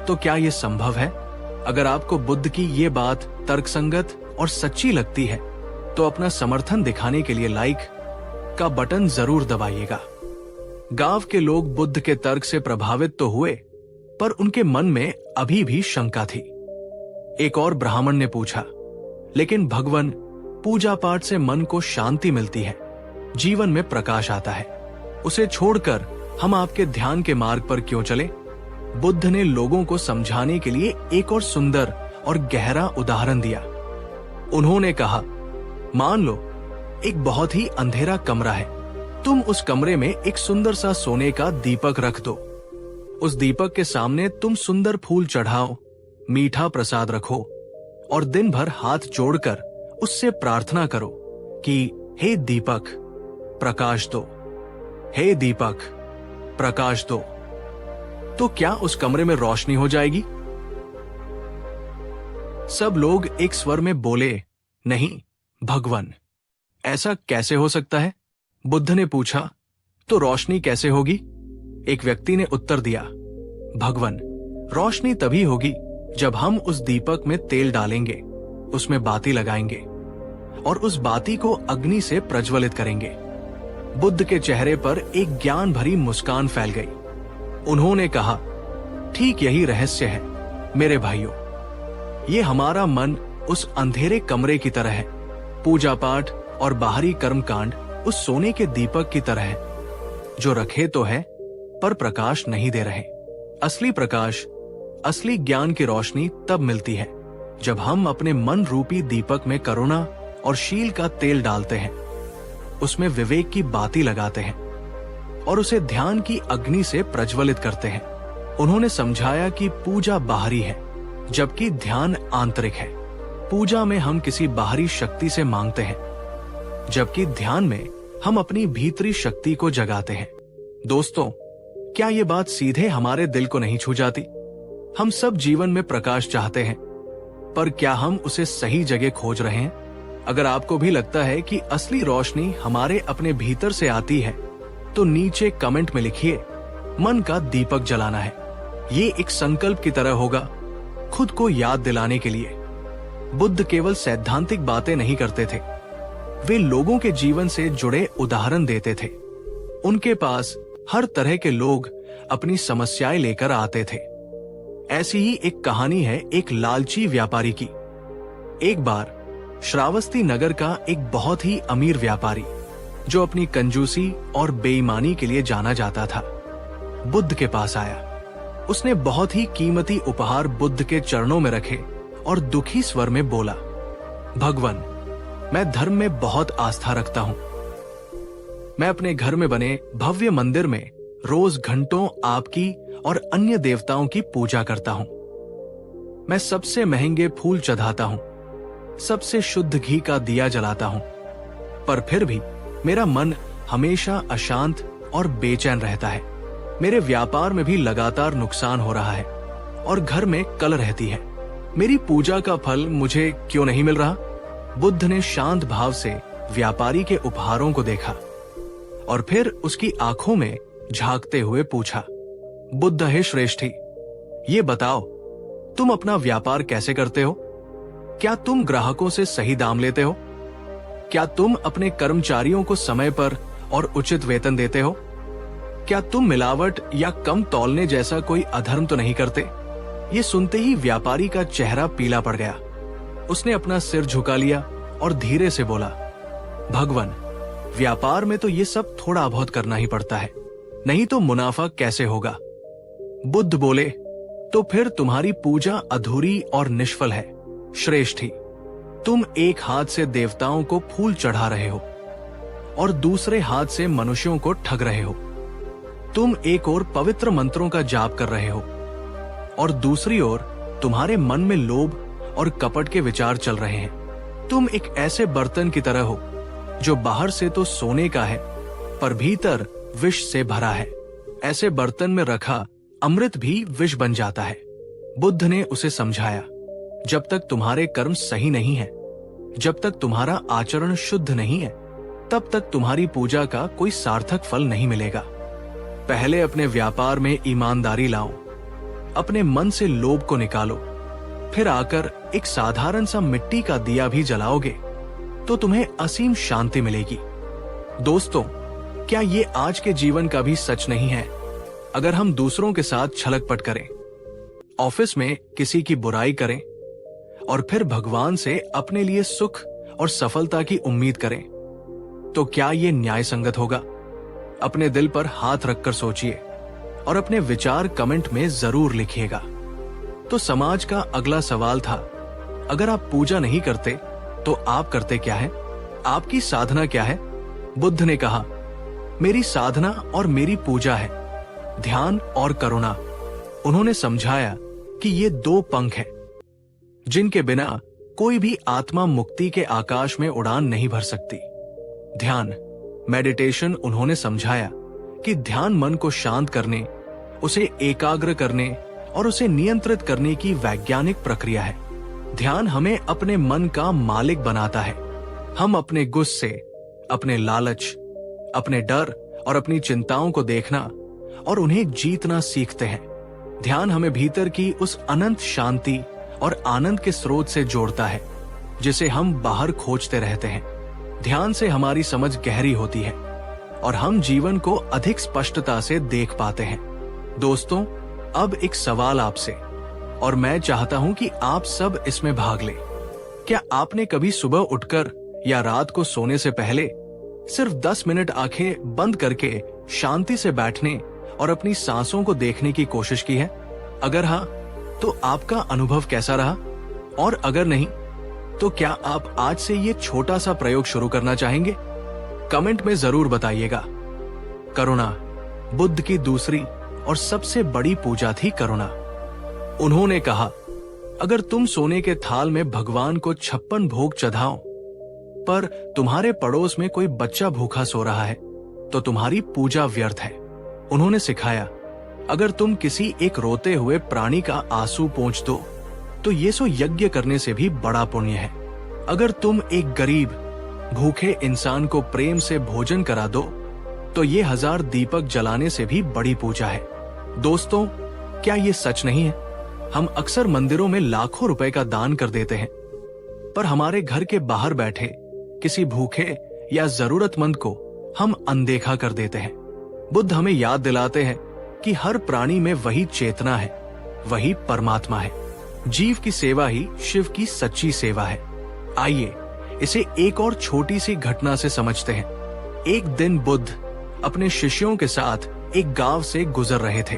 तो क्या ये संभव है? अगर आपको बुद्ध की ये बात तर्कसंगत और सच्ची लगती है, तो अपना समर्थन दिखाने के लिए लाइक का बटन जरूर दबाइएगा। गांव के लोग बुद्ध के तर्क से प्रभावित तो हुए, पर उनके मन में अभी भी शंका थी। एक और ब्राह्मण ने पूछा, लेकिन भगवान, पूजा पाठ से मन को शांति मिलती है, जीवन में प्रकाश आता है, उसे छोड़कर हम आपके ध्यान के मार्ग पर क्यों चले? बुद्ध ने लोगों को समझाने के लिए एक और सुंदर और गहरा उदाहरण दिया। उन्होंने कहा, मान लो एक बहुत ही अंधेरा कमरा है। तुम उस कमरे में एक सुंदर सा सोने का दीपक रख दो। उस दीपक के सामने तुम सुंदर फूल चढ़ाओ, मीठा प्रसाद रखो और दिन भर हाथ जोड़कर उससे प्रार्थना करो कि हे दीपक, प्रकाश दो, हे दीपक, प्रकाश दो। तो क्या उस कमरे में रोशनी हो जाएगी? सब लोग एक स्वर में बोले, नहीं भगवान, ऐसा कैसे हो सकता है? बुद्ध ने पूछा, तो रोशनी कैसे होगी? एक व्यक्ति ने उत्तर दिया, भगवान, रोशनी तभी होगी जब हम उस दीपक में तेल डालेंगे, उसमें बाती लगाएंगे और उस बाती को अग्नि से प्रज्वलित करेंगे। बुद्ध के चेहरे पर एक ज्ञान भरी मुस्कान फैल गई। उन्होंने कहा, ठीक यही रहस्य है मेरे भाइयों। ये हमारा मन उस अंधेरे कमरे की तरह है। पूजा पाठ और बाहरी कर्मकांड उस सोने के दीपक की तरह है, जो रखे तो है पर प्रकाश नहीं दे रहे। असली प्रकाश, असली ज्ञान की रोशनी तब मिलती है जब हम अपने मन रूपी दीपक में करुणा और शील का तेल डालते हैं, उसमें विवेक की बाती लगाते हैं और उसे ध्यान की अग्नि से प्रज्वलित करते हैं। उन्होंने समझाया कि पूजा बाहरी है, जबकि ध्यान आंतरिक है। पूजा में हम किसी बाहरी शक्ति से मांगते हैं, जबकि ध्यान में हम अपनी भीतरी शक्ति को जगाते हैं। दोस्तों, क्या ये बात सीधे हमारे दिल को नहीं छू जाती? हम सब जीवन में प्रकाश चाहते हैं, पर क्या हम उसे सही जगह खोज रहे हैं? अगर आपको भी लगता है कि असली रोशनी हमारे अपने भीतर से आती है, तो नीचे कमेंट में लिखिए, मन का दीपक जलाना है। ये एक संकल्प की तरह होगा, खुद को याद दिलाने के लिए। बुद्ध केवल सैद्धांतिक बातें नहीं करते थे, वे लोगों के जीवन से जुड़े उदाहरण देते थे। उनके पास हर तरह के लोग अपनी समस्याएं लेकर आते थे। ऐसी ही एक कहानी है एक लालची व्यापारी की। एक बार श्रावस्ती नगर का एक बहुत ही अमीर व्यापारी, जो अपनी कंजूसी और बेईमानी के लिए जाना जाता था, बुद्ध के पास आया। उसने बहुत ही कीमती उपहार बुद्ध के चरणों में रखे और दुखी स्वर में बोला, भगवान, मैं धर्म में बहुत आस्था रखता हूं। मैं अपने घर में बने भव्य मंदिर में रोज घंटों आपकी और अन्य देवताओं की पूजा करता हूं। मैं सबसे महंगे फूल चढ़ाता हूं, सबसे शुद्ध घी का दिया जलाता हूं, पर फिर भी मेरा मन हमेशा अशांत और बेचैन रहता है। मेरे व्यापार में भी लगातार नुकसान हो रहा है और घर में कल रहती है। मेरी पूजा का फल मुझे क्यों नहीं मिल रहा? बुद्ध ने शांत भाव से व्यापारी के उपहारों को देखा और फिर उसकी आंखों में झांकते हुए पूछा, बुद्ध हे श्रेष्ठी, ये बताओ, तुम अपना व्यापार कैसे करते हो? क्या तुम ग्राहकों से सही दाम लेते हो? क्या तुम अपने कर्मचारियों को समय पर और उचित वेतन देते हो? क्या तुम मिलावट या कम तौलने जैसा कोई अधर्म तो नहीं करते? ये सुनते ही व्यापारी का चेहरा पीला पड़ गया। उसने अपना सिर झुका लिया और धीरे से बोला, भगवान, व्यापार में तो ये सब थोड़ा बहुत करना ही पड़ता है, नहीं तो मुनाफा कैसे होगा? बुद्ध बोले, तो फिर तुम्हारी पूजा अधूरी और निष्फल है श्रेष्ठी। तुम एक हाथ से देवताओं को फूल चढ़ा रहे हो और दूसरे हाथ से मनुष्यों को ठग रहे हो। तुम एक ओर पवित्र मंत्रों का जाप कर रहे हो और दूसरी ओर तुम्हारे मन में लोभ और कपट के विचार चल रहे हैं। तुम एक ऐसे बर्तन की तरह हो जो बाहर से तो सोने का है पर भीतर विष से भरा है। ऐसे बर्तन में रखा अमृत भी विष बन जाता है। बुद्ध ने उसे समझाया, जब तक तुम्हारे कर्म सही नहीं है, जब तक तुम्हारा आचरण शुद्ध नहीं है, तब तक तुम्हारी पूजा का कोई सार्थक फल नहीं मिलेगा। पहले अपने व्यापार में ईमानदारी लाओ, अपने मन से लोभ को निकालो, फिर आकर एक साधारण सा मिट्टी का दिया भी जलाओगे तो तुम्हें असीम शांति मिलेगी। दोस्तों, क्या ये आज के जीवन का भी सच नहीं है? अगर हम दूसरों के साथ छलकपट करें, ऑफिस में किसी की बुराई करें और फिर भगवान से अपने लिए सुख और सफलता की उम्मीद करें, तो क्या ये न्याय संगत होगा? अपने दिल पर हाथ रखकर सोचिए और अपने विचार कमेंट में जरूर लिखिएगा। तो समाज का अगला सवाल था, अगर आप पूजा नहीं करते तो आप करते क्या है? आपकी साधना क्या है? बुद्ध ने कहा, मेरी साधना और मेरी पूजा है ध्यान और करुणा। उन्होंने समझाया कि ये दो पंख हैं जिनके बिना कोई भी आत्मा मुक्ति के आकाश में उड़ान नहीं भर सकती। ध्यान, मेडिटेशन, उन्होंने समझाया कि ध्यान मन को शांत करने, उसे एकाग्र करने और उसे नियंत्रित करने की वैज्ञानिक प्रक्रिया है। ध्यान हमें अपने मन का मालिक बनाता है। हम अपने गुस्से, अपने लालच, अपने डर और अपनी चिंताओं को देखना और उन्हें जीतना सीखते हैं। ध्यान हमें भीतर की उस अनंत शांति और आनंद के स्रोत से जोड़ता है जिसे हम बाहर खोजते रहते हैं। ध्यान से हमारी समझ गहरी होती है और हम जीवन को अधिक स्पष्टता से देख पाते हैं। दोस्तों, अब एक सवाल आपसे, और मैं चाहता हूं कि आप सब इसमें भाग लें। क्या आपने कभी सुबह उठकर या रात को सोने से पहले सिर्फ 10 मिनट आंखें बंद करके शांति से बैठने और अपनी सांसों को देखने की कोशिश की है? अगर हाँ, तो आपका अनुभव कैसा रहा? और अगर नहीं, तो क्या आप आज से ये छोटा सा प्रयोग शुरू करना चाहेंगे? कमेंट में जरूर बताइएगा। करुणा, बुद्ध की दूसरी और सबसे बड़ी पूजा थी करुणा। उन्होंने कहा, अगर तुम सोने के थाल में भगवान को 56 भोग चढ़ाओ, पर तुम्हारे पड़ोस में कोई बच्चा भूखा सो रहा है, तो तुम्हारी पूजा व्यर्थ है। उन्होंने सिखाया, अगर तुम किसी एक रोते हुए प्राणी का आंसू पोंछ दो, तो ये सो यज्ञ करने से भी बड़ा पुण्य है। अगर तुम एक गरीब भूखे इंसान को प्रेम से भोजन करा दो, तो ये 1000 दीपक जलाने से भी बड़ी पूजा है। दोस्तों, क्या ये सच नहीं है? हम अक्सर मंदिरों में लाखों रुपए का दान कर देते हैं, पर हमारे घर के बाहर बैठे किसी भूखे या जरूरतमंद को हम अनदेखा कर देते हैं। बुद्ध हमें याद दिलाते हैं कि हर प्राणी में वही चेतना है, वही परमात्मा है। जीव की सेवा ही शिव की सच्ची सेवा है। आइए इसे एक और छोटी सी घटना से समझते हैं। एक दिन बुद्ध अपने शिष्यों के साथ एक गांव से गुजर रहे थे।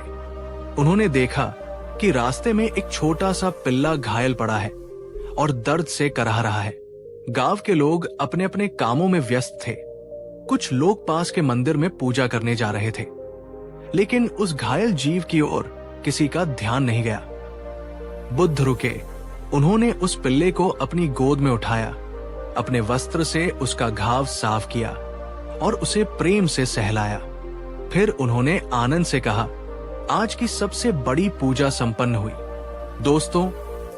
उन्होंने देखा कि रास्ते में एक छोटा सा पिल्ला घायल पड़ा है और दर्द से कराह रहा है। गांव के लोग अपने अपने कामों में व्यस्त थे। कुछ लोग पास के मंदिर में पूजा करने जा रहे थे, लेकिन उस घायल जीव की ओर किसी का ध्यान नहीं गया। बुद्ध रुके। उन्होंने उस पिल्ले को अपनी गोद में उठाया, अपने वस्त्र से उसका घाव साफ किया और उसे प्रेम से सहलाया। फिर उन्होंने आनंद से कहा, आज की सबसे बड़ी पूजा संपन्न हुई। दोस्तों,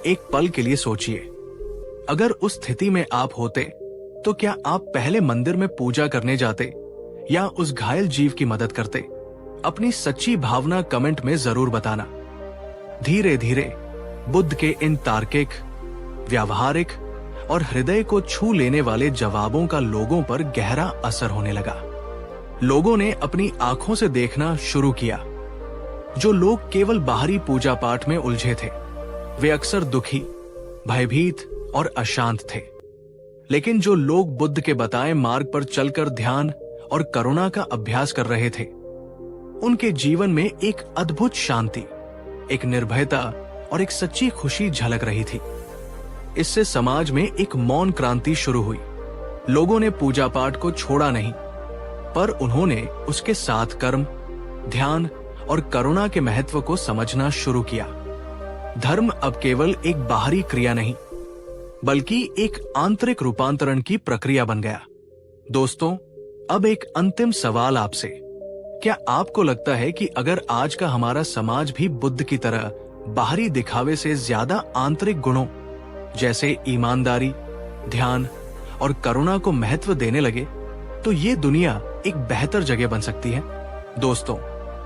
एक पल के लिए सोचिए, अगर उस स्थिति में आप होते तो क्या आप पहले मंदिर में पूजा करने जाते या उस घायल जीव की मदद करते? अपनी सच्ची भावना कमेंट में जरूर बताना। धीरे धीरे बुद्ध के इन तार्किक, व्यावहारिक और हृदय को छू लेने वाले जवाबों का लोगों पर गहरा असर होने लगा। लोगों ने अपनी आंखों से देखना शुरू किया। जो लोग केवल बाहरी पूजा पाठ में उलझे थे, वे अक्सर दुखी, भयभीत और अशांत थे। लेकिन जो लोग बुद्ध के बताए मार्ग पर चलकर ध्यान और करुणा का अभ्यास कर रहे थे, उनके जीवन में एक अद्भुत शांति, एक निर्भयता और एक सच्ची खुशी झलक रही थी। इससे समाज में एक मौन क्रांति शुरू हुई। लोगों ने पूजा पाठ को छोड़ा नहीं, पर उन्होंने उसके साथ कर्म, ध्यान और करुणा के महत्व को समझना शुरू किया। धर्म अब केवल एक बाहरी क्रिया नहीं, बल्कि एक आंतरिक रूपांतरण की प्रक्रिया बन गया। दोस्तों, अब एक अंतिम सवाल आपसे। क्या आपको लगता है कि अगर आज का हमारा समाज भी बुद्ध की तरह बाहरी दिखावे से ज्यादा आंतरिक गुणों जैसे ईमानदारी, ध्यान और करुणा को महत्व देने लगे, तो ये दुनिया एक बेहतर जगह बन सकती है? दोस्तों,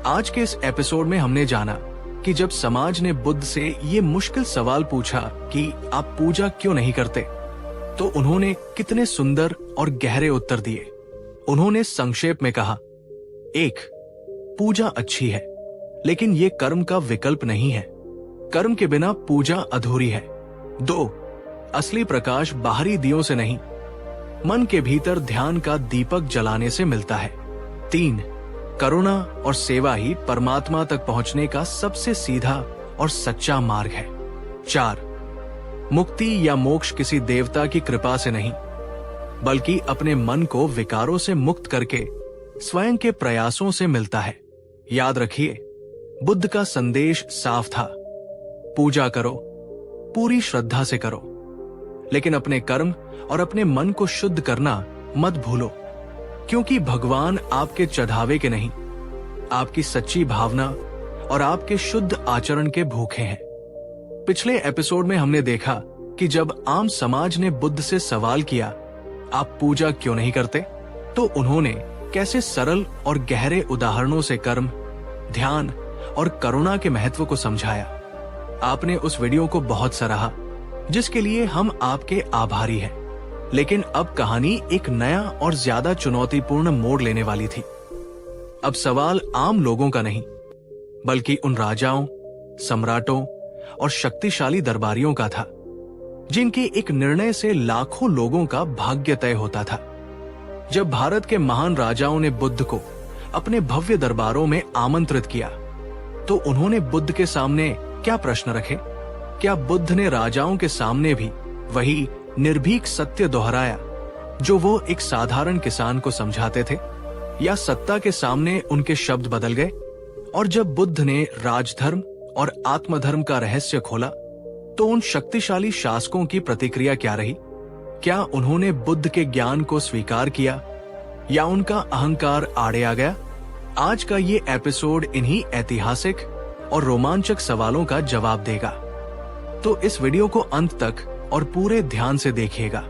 आज के इस एपिसोड में हमने जाना कि जब समाज ने बुद्ध से ये मुश्किल सवाल पूछा कि आप पूजा क्यों नहीं करते, तो उन्होंने कितने सुंदर और गहरे उत्तर दिए। उन्होंने संक्षेप में कहा, 1. पूजा अच्छी है, लेकिन ये कर्म का विकल्प नहीं है। कर्म के बिना पूजा अधूरी है। 2. असली प्रकाश बाहरी दियों से नहीं, मन के भीतर ध्यान का दीपक जलाने से मिलता है। 3. करुणा और सेवा ही परमात्मा तक पहुंचने का सबसे सीधा और सच्चा मार्ग है। 4. मुक्ति या मोक्ष किसी देवता की कृपा से नहीं, बल्कि अपने मन को विकारों से मुक्त करके स्वयं के प्रयासों से मिलता है। याद रखिए, बुद्ध का संदेश साफ था, पूजा करो, पूरी श्रद्धा से करो, लेकिन अपने कर्म और अपने मन को शुद्ध करना मत भूलो, क्योंकि भगवान आपके चढ़ावे के नहीं, आपकी सच्ची भावना और आपके शुद्ध आचरण के भूखे हैं। पिछले एपिसोड में हमने देखा कि जब आम समाज ने बुद्ध से सवाल किया, आप पूजा क्यों नहीं करते, तो उन्होंने कैसे सरल और गहरे उदाहरणों से कर्म, ध्यान और करुणा के महत्व को समझाया। आपने उस वीडियो को बहुत सराहा, जिसके लिए हम आपके आभारी हैं। लेकिन अब कहानी एक नया और ज्यादा चुनौतीपूर्ण मोड़ लेने वाली थी। अब सवाल आम लोगों का नहीं, बल्कि उन राजाओं, सम्राटों और शक्तिशाली दरबारियों का था, जिनके एक निर्णय से लाखों लोगों का भाग्य तय होता था। जब भारत के महान राजाओं ने बुद्ध को अपने भव्य दरबारों में आमंत्रित किया, तो उन्होंने बुद्ध के सामने क्या प्रश्न रखे? क्या बुद्ध ने राजाओं के सामने भी वही निर्भीक सत्य दोहराया जो वो एक साधारण किसान को समझाते थे, या सत्ता के सामने उनके शब्द बदल गए? और जब बुद्ध ने राजधर्म और आत्मधर्म का रहस्य खोला, तो उन शक्तिशाली शासकों की प्रतिक्रिया क्या रही? क्या उन्होंने बुद्ध के ज्ञान को स्वीकार किया या उनका अहंकार आड़े आ गया? आज का ये एपिसोड इन्हीं ऐतिहासिक और रोमांचक सवालों का जवाब देगा। तो इस वीडियो को अंत तक और पूरे ध्यान से देखिएगा,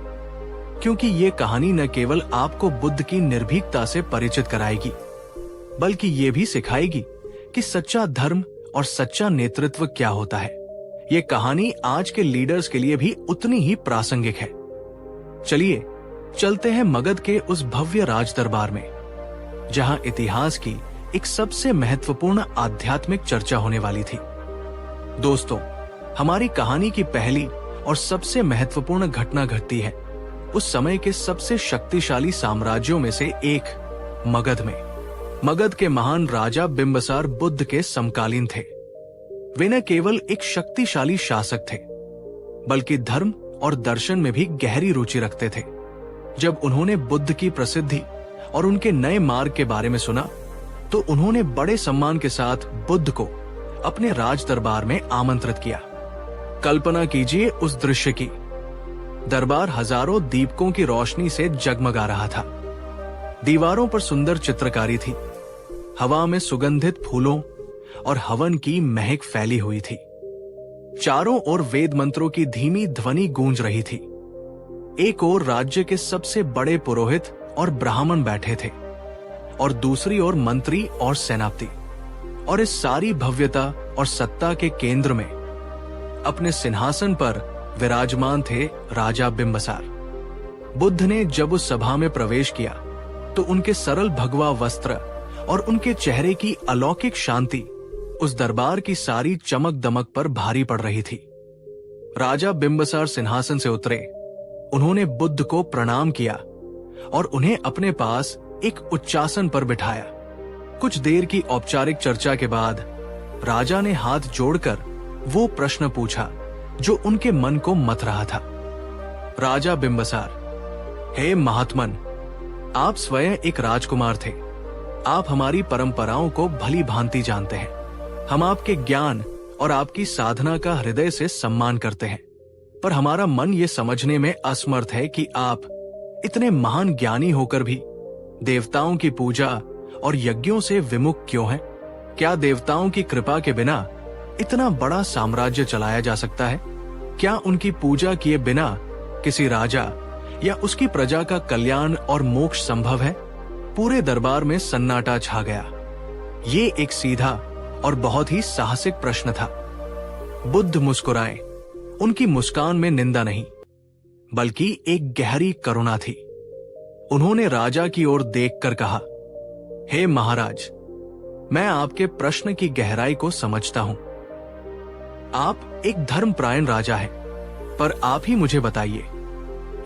क्योंकि ये कहानी न केवल आपको बुद्ध की निर्भीकता से परिचित कराएगी, बल्कि ये भी सिखाएगी कि सच्चा धर्म और सच्चा नेतृत्व क्या होता है। ये कहानी आज के लीडर्स के लिए भी उतनी ही प्रासंगिक है। चलिए चलते हैं मगध के उस भव्य राज दरबार में, जहां इतिहास की एक सबसे महत्वपूर्ण आध्यात्मिक चर्चा होने वाली थी। दोस्तों, हमारी कहानी की पहली और सबसे महत्वपूर्ण घटना घटती है उस समय के सबसे शक्तिशाली साम्राज्यों में से एक मगध में। मगध के महान राजा बिंबसार बुद्ध के समकालीन थे। वे न केवल एक शक्तिशाली शासक थे, बल्कि धर्म और दर्शन में भी गहरी रुचि रखते थे। जब उन्होंने बुद्ध की प्रसिद्धि और उनके नए मार्ग के बारे में सुना, तो उन्होंने बड़े सम्मान के साथ बुद्ध को अपने राज दरबार में आमंत्रित किया। कल्पना कीजिए उस दृश्य की। दरबार हजारों दीपकों की रोशनी से जगमगा रहा था। दीवारों पर सुंदर चित्रकारी थी। हवा में सुगंधित फूलों और हवन की महक फैली हुई थी। चारों ओर वेद मंत्रों की धीमी ध्वनि गूंज रही थी। एक ओर राज्य के सबसे बड़े पुरोहित और ब्राह्मण बैठे थे, और दूसरी ओर मंत्री और सेनापति। और इस सारी भव्यता और सत्ता के केंद्र में अपने सिंहासन पर विराजमान थे राजा बिंबसार। बुद्ध ने जब उस सभा में प्रवेश किया, तो उनके सरल भगवा वस्त्र और उनके चेहरे की अलौकिक शांति उस दरबार की सारी चमक दमक पर भारी पड़ रही थी। राजा बिंबसार सिंहासन से उतरे। उन्होंने बुद्ध को प्रणाम किया और उन्हें अपने पास एक उच्चासन पर बिठाया। कुछ देर की औपचारिक चर्चा के बाद राजा ने हाथ जोड़कर वो प्रश्न पूछा जो उनके मन को मथ रहा था। राजा बिंबसार, हे महात्मन, आप स्वयं एक राजकुमार थे। आप हमारी परंपराओं को भली भांति जानते हैं। हम आपके ज्ञान और आपकी साधना का हृदय से सम्मान करते हैं, पर हमारा मन ये समझने में असमर्थ है कि आप इतने महान ज्ञानी होकर भी देवताओं की पूजा और यज्ञों से विमुख क्यों हैं? क्या देवताओं की कृपा के बिना इतना बड़ा साम्राज्य चलाया जा सकता है? क्या उनकी पूजा किए बिना किसी राजा या उसकी प्रजा का कल्याण और मोक्ष संभव है? पूरे दरबार में सन्नाटा छा गया। ये एक सीधा और बहुत ही साहसिक प्रश्न था। बुद्ध मुस्कुराए। उनकी मुस्कान में निंदा नहीं, बल्कि एक गहरी करुणा थी। उन्होंने राजा की ओर देखकर कहा, हे महाराज, मैं आपके प्रश्न की गहराई को समझता हूं। आप एक धर्मपरायण राजा हैं, पर आप ही मुझे बताइए,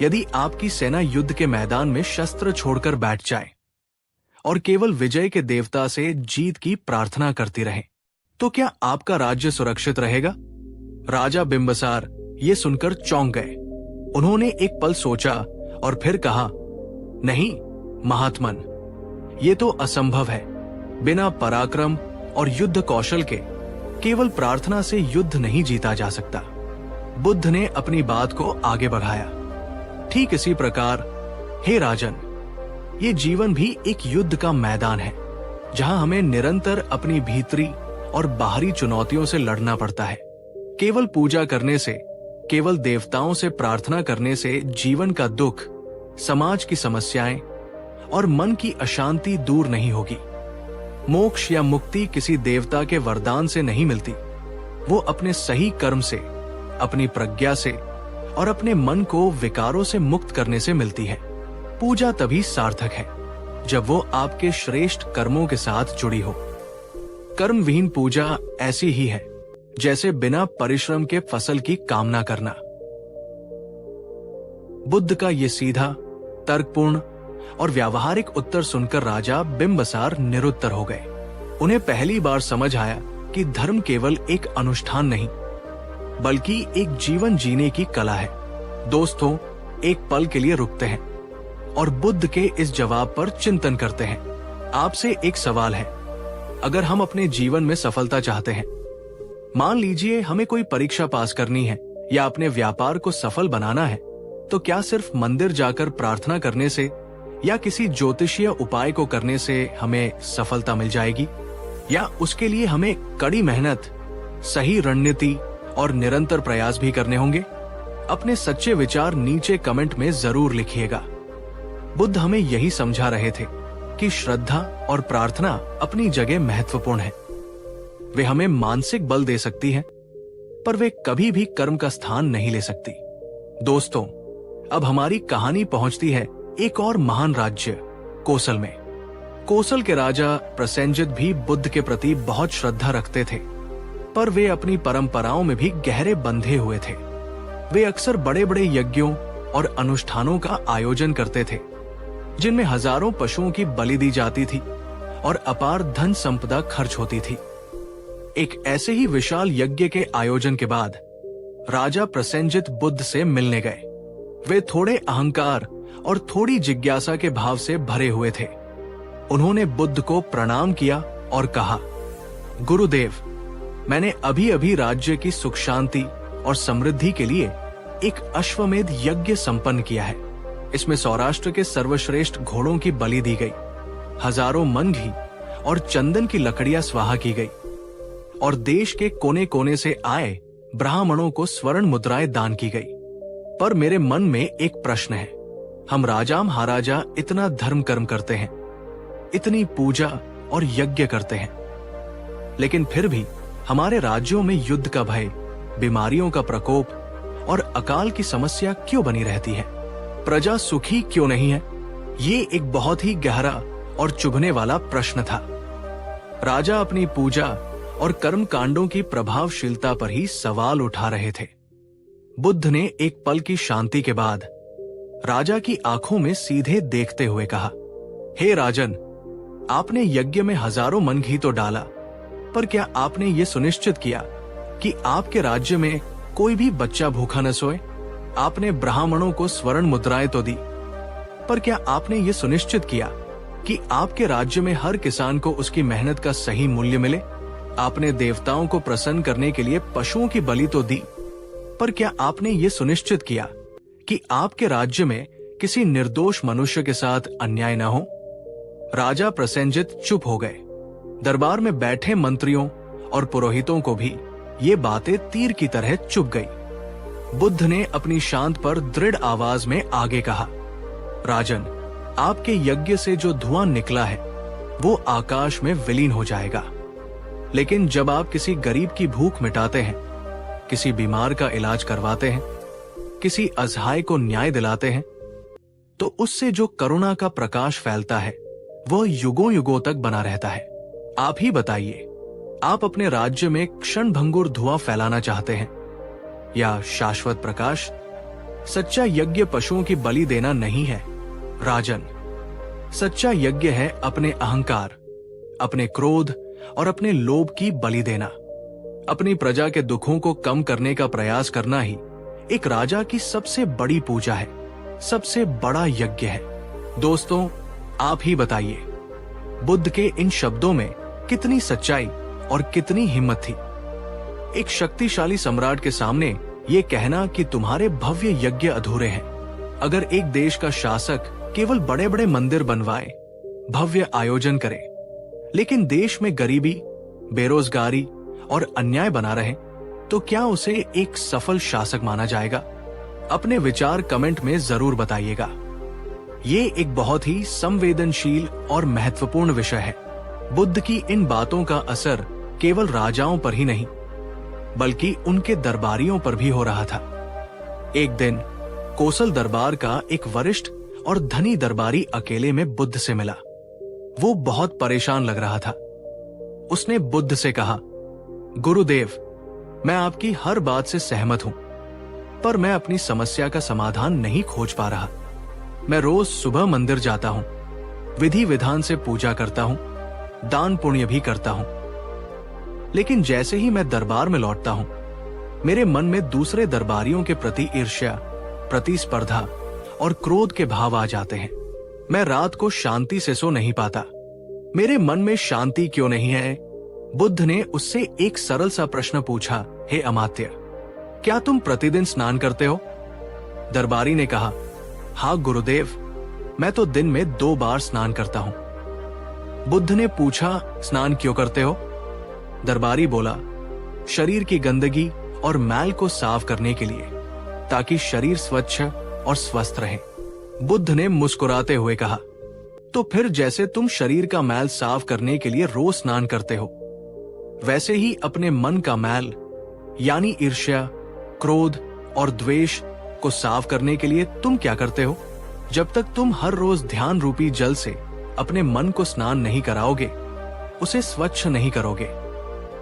यदि आपकी सेना युद्ध के मैदान में शस्त्र छोड़कर बैठ जाए और केवल विजय के देवता से जीत की प्रार्थना करती रहे, तो क्या आपका राज्य सुरक्षित रहेगा? राजा बिंबसार ये सुनकर चौंक गए। उन्होंने एक पल सोचा और फिर कहा, नहीं महात्मन, ये तो असंभव है। बिना पराक्रम और युद्ध कौशल के केवल प्रार्थना से युद्ध नहीं जीता जा सकता। बुद्ध ने अपनी बात को आगे बढ़ाया। ठीक इसी प्रकार, हे राजन, ये जीवन भी एक युद्ध का मैदान है, जहां हमें निरंतर अपनी भीतरी और बाहरी चुनौतियों से लड़ना पड़ता है। केवल पूजा करने से, केवल देवताओं से प्रार्थना करने से जीवन का दुख, समाज की समस्याएं और मन की अशांति दूर नहीं होगी। मोक्ष या मुक्ति किसी देवता के वरदान से नहीं मिलती। वो अपने सही कर्म से, अपनी प्रज्ञा से और अपने मन को विकारों से मुक्त करने से मिलती है। पूजा तभी सार्थक है जब वो आपके श्रेष्ठ कर्मों के साथ जुड़ी हो। कर्मविहीन पूजा ऐसी ही है जैसे बिना परिश्रम के फसल की कामना करना। बुद्ध का ये सीधा, तर्कपूर्ण और व्यावहारिक उत्तर सुनकर राजा बिंबसार निरुत्तर हो गए। उन्हें पहली बार समझ आया कि धर्म केवल एक अनुष्ठान नहीं, बल्कि एक जीवन जीने की कला है। दोस्तों, एक पल के लिए रुकते हैं और बुद्ध के इस जवाब पर चिंतन करते हैं। आपसे एक सवाल है, अगर हम अपने जीवन में सफलता चाहते हैं, मान लीजिए हमें कोई परीक्षा पास करनी है या अपने व्यापार को सफल बनाना है, तो क्या सिर्फ मंदिर जाकर प्रार्थना करने से या किसी ज्योतिषीय उपाय को करने से हमें सफलता मिल जाएगी? या उसके लिए हमें कड़ी मेहनत, सही रणनीति और निरंतर प्रयास भी करने होंगे? अपने सच्चे विचार नीचे कमेंट में जरूर लिखिएगा। बुद्ध हमें यही समझा रहे थे कि श्रद्धा और प्रार्थना अपनी जगह महत्वपूर्ण है। वे हमें मानसिक बल दे सकती हैं, पर वे कभी भी कर्म का स्थान नहीं ले सकती। दोस्तों, अब हमारी कहानी पहुंचती है एक और महान राज्य कोसल में। कोसल के राजा प्रसेनजित भी बुद्ध के प्रति बहुत श्रद्धा रखते थे, पर वे अपनी परंपराओं में भी गहरे बंधे हुए थे। वे अक्सर बड़े बड़े यज्ञों और अनुष्ठानों का आयोजन करते थे, जिनमें हजारों पशुओं की बलि दी जाती थी और अपार धन संपदा खर्च होती थी। एक ऐसे ही विशाल यज्ञ के आयोजन के बाद राजा प्रसेनजित बुद्ध से मिलने गए। वे थोड़े अहंकार और थोड़ी जिज्ञासा के भाव से भरे हुए थे। उन्होंने बुद्ध को प्रणाम किया और कहा, गुरुदेव, मैंने अभी अभी राज्य की सुख शांति और समृद्धि के लिए एक अश्वमेध यज्ञ संपन्न किया है। इसमें सौराष्ट्र के सर्वश्रेष्ठ घोड़ों की बलि दी गई, हजारों मन घी और चंदन की लकड़ियां स्वाहा की गई और देश के कोने कोने से आए ब्राह्मणों को स्वर्ण मुद्राएं दान की गई। पर मेरे मन में एक प्रश्न है। हम राजा महाराजा इतना धर्म कर्म करते हैं, इतनी पूजा और यज्ञ करते हैं, लेकिन फिर भी हमारे राज्यों में युद्ध का भय, बीमारियों का प्रकोप और अकाल की समस्या क्यों बनी रहती है? प्रजा सुखी क्यों नहीं है? ये एक बहुत ही गहरा और चुभने वाला प्रश्न था। राजा अपनी पूजा और कर्म कांडों की प्रभावशीलता पर ही सवाल उठा रहे थे। बुद्ध ने एक पल की शांति के बाद राजा की आंखों में सीधे देखते हुए कहा, हे राजन, आपने यज्ञ में हजारों मन घी तो डाला, पर क्या आपने ये सुनिश्चित किया कि आपके राज्य में कोई भी बच्चा भूखा न सोए? आपने ब्राह्मणों को स्वर्ण मुद्राएं तो दी, पर क्या आपने ये सुनिश्चित किया कि आपके राज्य में हर किसान को उसकी मेहनत का सही मूल्य मिले? आपने देवताओं को प्रसन्न करने के लिए पशुओं की बलि तो दी, पर क्या आपने ये सुनिश्चित किया कि आपके राज्य में किसी निर्दोष मनुष्य के साथ अन्याय न हो? राजा प्रसेनजित चुप हो गए। दरबार में बैठे मंत्रियों और पुरोहितों को भी ये बातें तीर की तरह चुभ गई। बुद्ध ने अपनी शांत पर दृढ़ आवाज में आगे कहा, राजन, आपके यज्ञ से जो धुआं निकला है वो आकाश में विलीन हो जाएगा, लेकिन जब आप किसी गरीब की भूख मिटाते हैं, किसी बीमार का इलाज करवाते हैं, किसी असहाय को न्याय दिलाते हैं, तो उससे जो करुणा का प्रकाश फैलता है वह युगों युगों तक बना रहता है। आप ही बताइए, आप अपने राज्य में क्षणभंगुर धुआं फैलाना चाहते हैं या शाश्वत प्रकाश? सच्चा यज्ञ पशुओं की बलि देना नहीं है राजन। सच्चा यज्ञ है अपने अहंकार, अपने क्रोध और अपने लोभ की बलि देना। अपनी प्रजा के दुखों को कम करने का प्रयास करना ही एक राजा की सबसे बड़ी पूजा है, सबसे बड़ा यज्ञ है। दोस्तों, आप ही बताइए, बुद्ध के इन शब्दों में कितनी सच्चाई और कितनी हिम्मत थी। एक शक्तिशाली सम्राट के सामने ये कहना कि तुम्हारे भव्य यज्ञ अधूरे हैं। अगर एक देश का शासक केवल बड़े बड़े मंदिर बनवाए, भव्य आयोजन करे, लेकिन देश में गरीबी, बेरोजगारी और अन्याय बना रहे, तो क्या उसे एक सफल शासक माना जाएगा? अपने विचार कमेंट में जरूर बताइएगा। ये एक बहुत ही संवेदनशील और महत्वपूर्ण विषय है। बुद्ध की इन बातों का असर केवल राजाओं पर ही नहीं, बल्कि उनके दरबारियों पर भी हो रहा था। एक दिन कोसल दरबार का एक वरिष्ठ और धनी दरबारी अकेले में बुद्ध से मिला। वो बहुत परेशान लग रहा था। उसने बुद्ध से कहा, गुरुदेव, मैं आपकी हर बात से सहमत हूं, पर मैं अपनी समस्या का समाधान नहीं खोज पा रहा। मैं रोज सुबह मंदिर जाता हूं, विधि विधान से पूजा करता हूं, दान पुण्य भी करता हूं, लेकिन जैसे ही मैं दरबार में लौटता हूं, मेरे मन में दूसरे दरबारियों के प्रति ईर्ष्या, प्रतिस्पर्धा और क्रोध के भाव आ जाते हैं। मैं रात को शांति से सो नहीं पाता। मेरे मन में शांति क्यों नहीं है? बुद्ध ने उससे एक सरल सा प्रश्न पूछा, हे अमात्य, क्या तुम प्रतिदिन स्नान करते हो? दरबारी ने कहा, हाँ गुरुदेव, मैं तो दिन में 2 बार स्नान करता हूं। बुद्ध ने पूछा, स्नान क्यों करते हो? दरबारी बोला, शरीर की गंदगी और मैल को साफ करने के लिए, ताकि शरीर स्वच्छ और स्वस्थ रहे। बुद्ध ने मुस्कुराते हुए कहा, तो फिर जैसे तुम शरीर का मैल साफ करने के लिए रोज स्नान करते हो, वैसे ही अपने मन का मैल यानी ईर्ष्या, क्रोध और द्वेष को साफ करने के लिए तुम क्या करते हो? जब तक तुम हर रोज ध्यान रूपी जल से अपने मन को स्नान नहीं कराओगे, उसे स्वच्छ नहीं करोगे,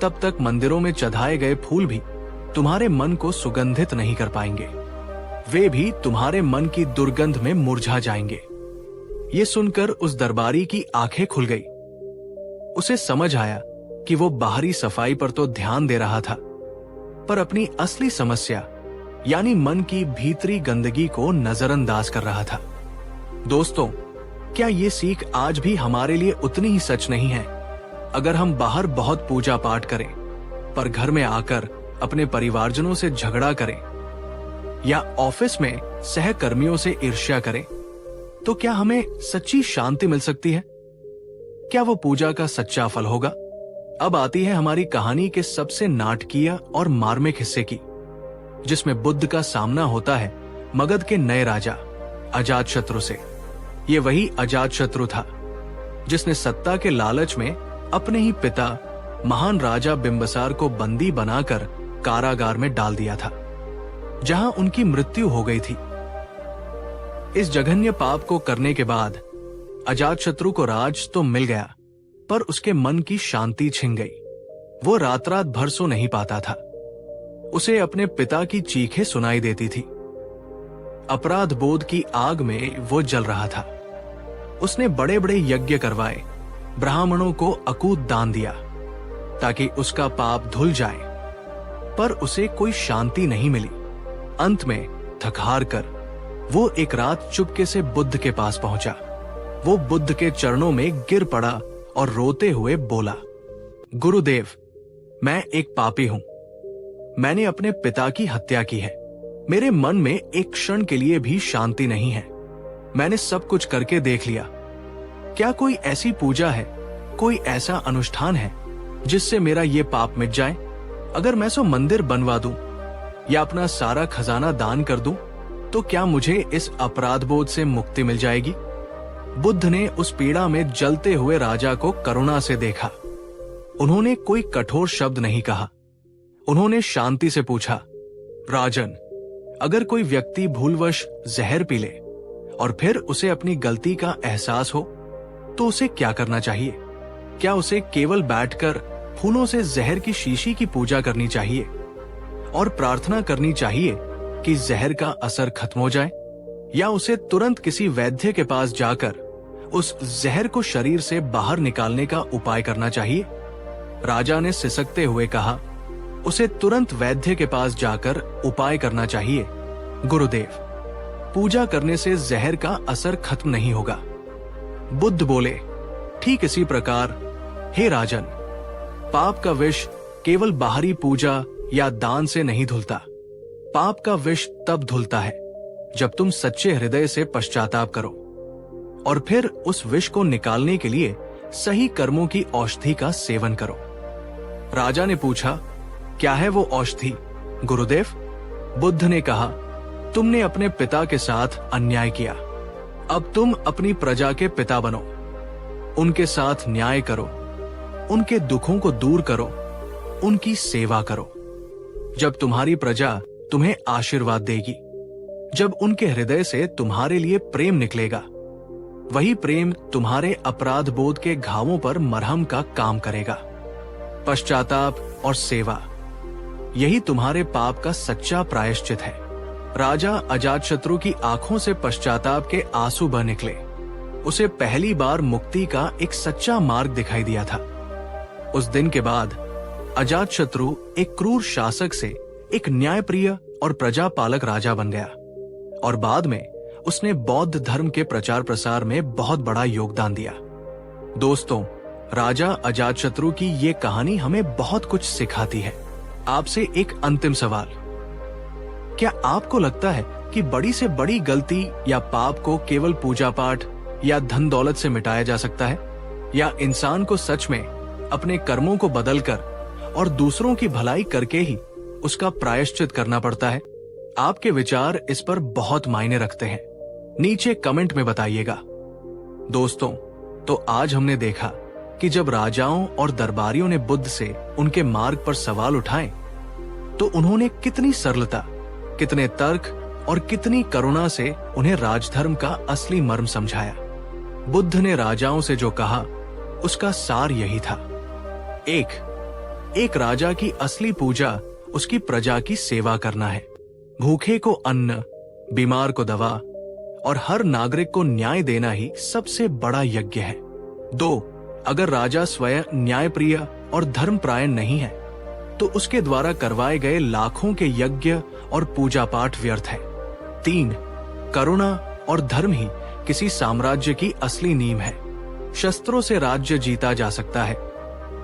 तब तक मंदिरों में चढ़ाए गए फूल भी तुम्हारे मन को सुगंधित नहीं कर पाएंगे। वे भी तुम्हारे मन की दुर्गंध में मुरझा जाएंगे। ये सुनकर उस दरबारी की आंखें खुल गई। उसे समझ आया कि वो बाहरी सफाई पर तो ध्यान दे रहा था, पर अपनी असली समस्या यानी मन की भीतरी गंदगी को नजरअंदाज कर रहा था। दोस्तों, क्या ये सीख आज भी हमारे लिए उतनी ही सच नहीं है? अगर हम बाहर बहुत पूजा पाठ करें, पर घर में आकर अपने परिवारजनों से झगड़ा करें या ऑफिस में सहकर्मियों से ईर्ष्या करें, तो क्या हमें सच्ची शांति मिल सकती है? क्या वो पूजा का सच्चा फल होगा? अब आती है हमारी कहानी के सबसे नाटकीय और मार्मिक हिस्से की, जिसमें बुद्ध का सामना होता है मगध के नए राजा अजातशत्रु से। ये वही अजातशत्रु था जिसने सत्ता के लालच में अपने ही पिता महान राजा बिंबिसार को बंदी बनाकर कारागार में डाल दिया था, जहां उनकी मृत्यु हो गई थी। इस जघन्य पाप को करने के बाद अजातशत्रु को राज तो मिल गया, पर उसके मन की शांति छिन गई। वो रात रात भर सो नहीं पाता था। उसे अपने पिता की चीखें सुनाई देती थी। अपराध बोध की आग में वो जल रहा था। उसने बड़े बड़े यज्ञ करवाए, ब्राह्मणों को अकूत दान दिया ताकि उसका पाप धुल जाए, पर उसे कोई शांति नहीं मिली। अंत में थक हार कर वो एक रात चुपके से बुद्ध के पास पहुंचा। वो बुद्ध के चरणों में गिर पड़ा और रोते हुए बोला, गुरुदेव, मैं एक पापी हूं। मैंने अपने पिता की हत्या की है। मेरे मन में एक क्षण के लिए भी शांति नहीं है। मैंने सब कुछ करके देख लिया। क्या कोई ऐसी पूजा है, कोई ऐसा अनुष्ठान है जिससे मेरा ये पाप मिट जाए? अगर मैं सो मंदिर बनवा दूं या अपना सारा खजाना दान कर दूं, तो क्या मुझे इस अपराध बोध से मुक्ति मिल जाएगी? बुद्ध ने उस पीड़ा में जलते हुए राजा को करुणा से देखा। उन्होंने कोई कठोर शब्द नहीं कहा। उन्होंने शांति से पूछा, राजन, अगर कोई व्यक्ति भूलवश जहर पी ले और फिर उसे अपनी गलती का एहसास हो, तो उसे क्या करना चाहिए? क्या उसे केवल बैठकर फूलों से जहर की शीशी की पूजा करनी चाहिए और प्रार्थना करनी चाहिए कि जहर का असर खत्म हो जाए, या उसे तुरंत किसी वैद्य के पास जाकर उस जहर को शरीर से बाहर निकालने का उपाय करना चाहिए? राजा ने सिसकते हुए कहा, उसे तुरंत वैद्य के पास जाकर उपाय करना चाहिए। गुरुदेव, पूजा करने से जहर का असर खत्म नहीं होगा। बुद्ध बोले, ठीक इसी प्रकार हे राजन, पाप का विष केवल बाहरी पूजा या दान से नहीं धुलता। पाप का विष तब धुलता है जब तुम सच्चे हृदय से पश्चाताप करो और फिर उस विष को निकालने के लिए सही कर्मों की औषधि का सेवन करो। राजा ने पूछा, क्या है वो औषधि गुरुदेव? बुद्ध ने कहा, तुमने अपने पिता के साथ अन्याय किया। अब तुम अपनी प्रजा के पिता बनो। उनके साथ न्याय करो, उनके दुखों को दूर करो, उनकी सेवा करो। जब तुम्हारी प्रजा तुम्हें आशीर्वाद देगी, जब उनके हृदय से तुम्हारे लिए प्रेम निकलेगा, वही प्रेम तुम्हारे अपराध बोध के घावों पर मरहम का काम करेगा। पश्चाताप और सेवा, यही तुम्हारे पाप का सच्चा प्रायश्चित है। राजा अजातशत्रु की आंखों से पश्चाताप के आंसू बह निकले। उसे पहली बार मुक्ति का एक सच्चा मार्ग दिखाई दिया था। उस दिन के बाद अजातशत्रु एक क्रूर शासक से एक न्यायप्रिय और प्रजापालक राजा बन गया और बाद में उसने बौद्ध धर्म के प्रचार प्रसार में बहुत बड़ा योगदान दिया। दोस्तों, राजा अजातशत्रु की ये कहानी हमें बहुत कुछ सिखाती है। आपसे एक अंतिम सवाल, क्या आपको लगता है कि बड़ी से बड़ी गलती या पाप को केवल पूजा पाठ या धन दौलत से मिटाया जा सकता है, या इंसान को सच में अपने कर्मों को बदलकर और दूसरों की भलाई करके ही उसका प्रायश्चित करना पड़ता है? आपके विचार इस पर बहुत मायने रखते हैं। नीचे कमेंट में बताइएगा। दोस्तों, तो आज हमने देखा कि जब राजाओं और दरबारियों ने बुद्ध से उनके मार्ग पर सवाल उठाए, तो उन्होंने कितनी सरलता, कितने तर्क और कितनी करुणा से उन्हें राजधर्म का असली मर्म समझाया। बुद्ध ने राजाओं से जो कहा उसका सार यही था। एक राजा की असली पूजा उसकी प्रजा की सेवा करना है। भूखे को अन्न, बीमार को दवा और हर नागरिक को न्याय देना ही सबसे बड़ा यज्ञ है। 2, अगर राजा स्वयं न्यायप्रिय और धर्मपरायण नहीं है तो उसके द्वारा करवाए गए लाखों के यज्ञ और पूजा पाठ व्यर्थ है। 3, करुणा और धर्म ही किसी साम्राज्य की असली नींव है। शस्त्रों से राज्य जीता जा सकता है,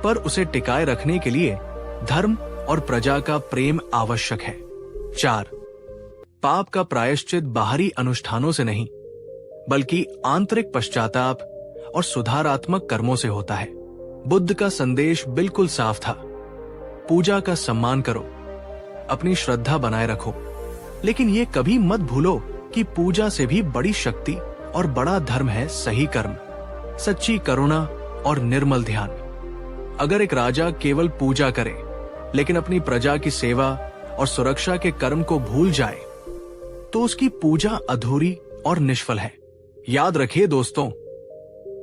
पर उसे टिकाए रखने के लिए धर्म और प्रजा का प्रेम आवश्यक है। 4, पाप का प्रायश्चित बाहरी अनुष्ठानों से नहीं, बल्कि आंतरिक पश्चाताप और सुधारात्मक कर्मों से होता है। बुद्ध का संदेश बिल्कुल साफ था। पूजा का सम्मान करो, अपनी श्रद्धा बनाए रखो, लेकिन ये कभी मत भूलो कि पूजा से भी बड़ी शक्ति और बड़ा धर्म है सही कर्म, सच्ची करुणा और निर्मल ध्यान। अगर एक राजा केवल पूजा करे लेकिन अपनी प्रजा की सेवा और सुरक्षा के कर्म को भूल जाए तो उसकी पूजा अधूरी और निष्फल है। याद रखिए दोस्तों,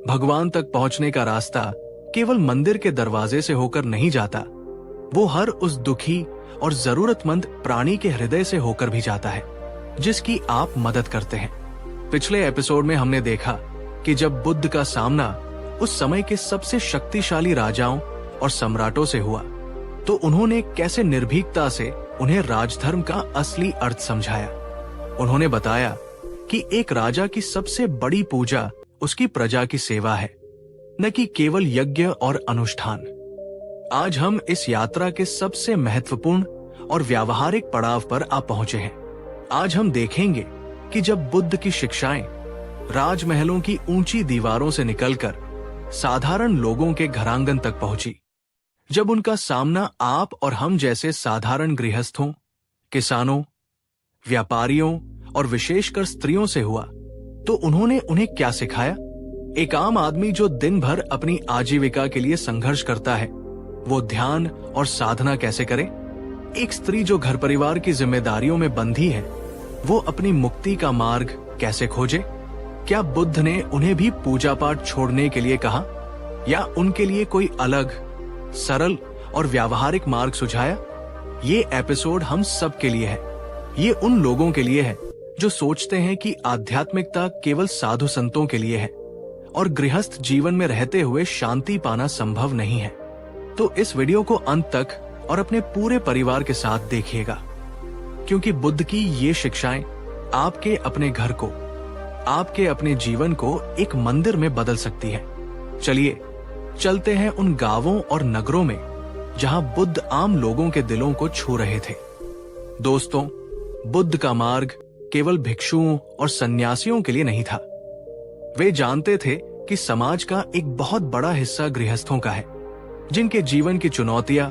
भगवान तक पहुंचने का रास्ता केवल मंदिर के दरवाजे से होकर नहीं जाता, वो हर उस दुखी और जरूरतमंद प्राणी के हृदय से होकर भी जाता है जिसकी आप मदद करते हैं। पिछले एपिसोड में हमने देखा कि जब बुद्ध का सामना उस समय के सबसे शक्तिशाली राजाओं और सम्राटों से हुआ तो उन्होंने कैसे निर्भीकता से उन्हें राजधर्म का असली अर्थ समझाया। उन्होंने बताया कि एक राजा की सबसे बड़ी पूजा उसकी प्रजा की सेवा है, न कि केवल यज्ञ और अनुष्ठान। आज हम इस यात्रा के सबसे महत्वपूर्ण और व्यावहारिक पड़ाव पर आ पहुंचे हैं। आज हम देखेंगे कि जब बुद्ध की शिक्षाएं राजमहलों की ऊंची दीवारों से निकलकर साधारण लोगों के घरांगन तक पहुंची, जब उनका सामना आप और हम जैसे साधारण गृहस्थों, किसानों, व्यापारियों और विशेषकर स्त्रियों से हुआ, तो उन्होंने उन्हें क्या सिखाया। एक आम आदमी जो दिन भर अपनी आजीविका के लिए संघर्ष करता है, वो ध्यान और साधना कैसे करे। एक स्त्री जो घर परिवार की जिम्मेदारियों में बंधी है, वो अपनी मुक्ति का मार्ग कैसे खोजे। क्या बुद्ध ने उन्हें भी पूजा पाठ छोड़ने के लिए कहा या उनके लिए कोई अलग, सरल और व्यावहारिक मार्ग सुझाया। ये एपिसोड हम सब के लिए है। ये उन लोगों के लिए है जो सोचते हैं कि आध्यात्मिकता केवल साधु संतों के लिए है और गृहस्थ जीवन में रहते हुए शांति पाना संभव नहीं है। तो इस वीडियो को अंत तक और अपने पूरे परिवार के साथ देखिएगा, क्योंकि बुद्ध की ये शिक्षाएं आपके अपने घर को, आपके अपने जीवन को एक मंदिर में बदल सकती है। चलिए चलते हैं उन गांवों और नगरों में जहां बुद्ध आम लोगों के दिलों को छू रहे थे। दोस्तों, बुद्ध का मार्ग केवल भिक्षुओं और सन्यासियों के लिए नहीं था। वे जानते थे कि समाज का एक बहुत बड़ा हिस्सा गृहस्थों का है, जिनके जीवन की चुनौतियां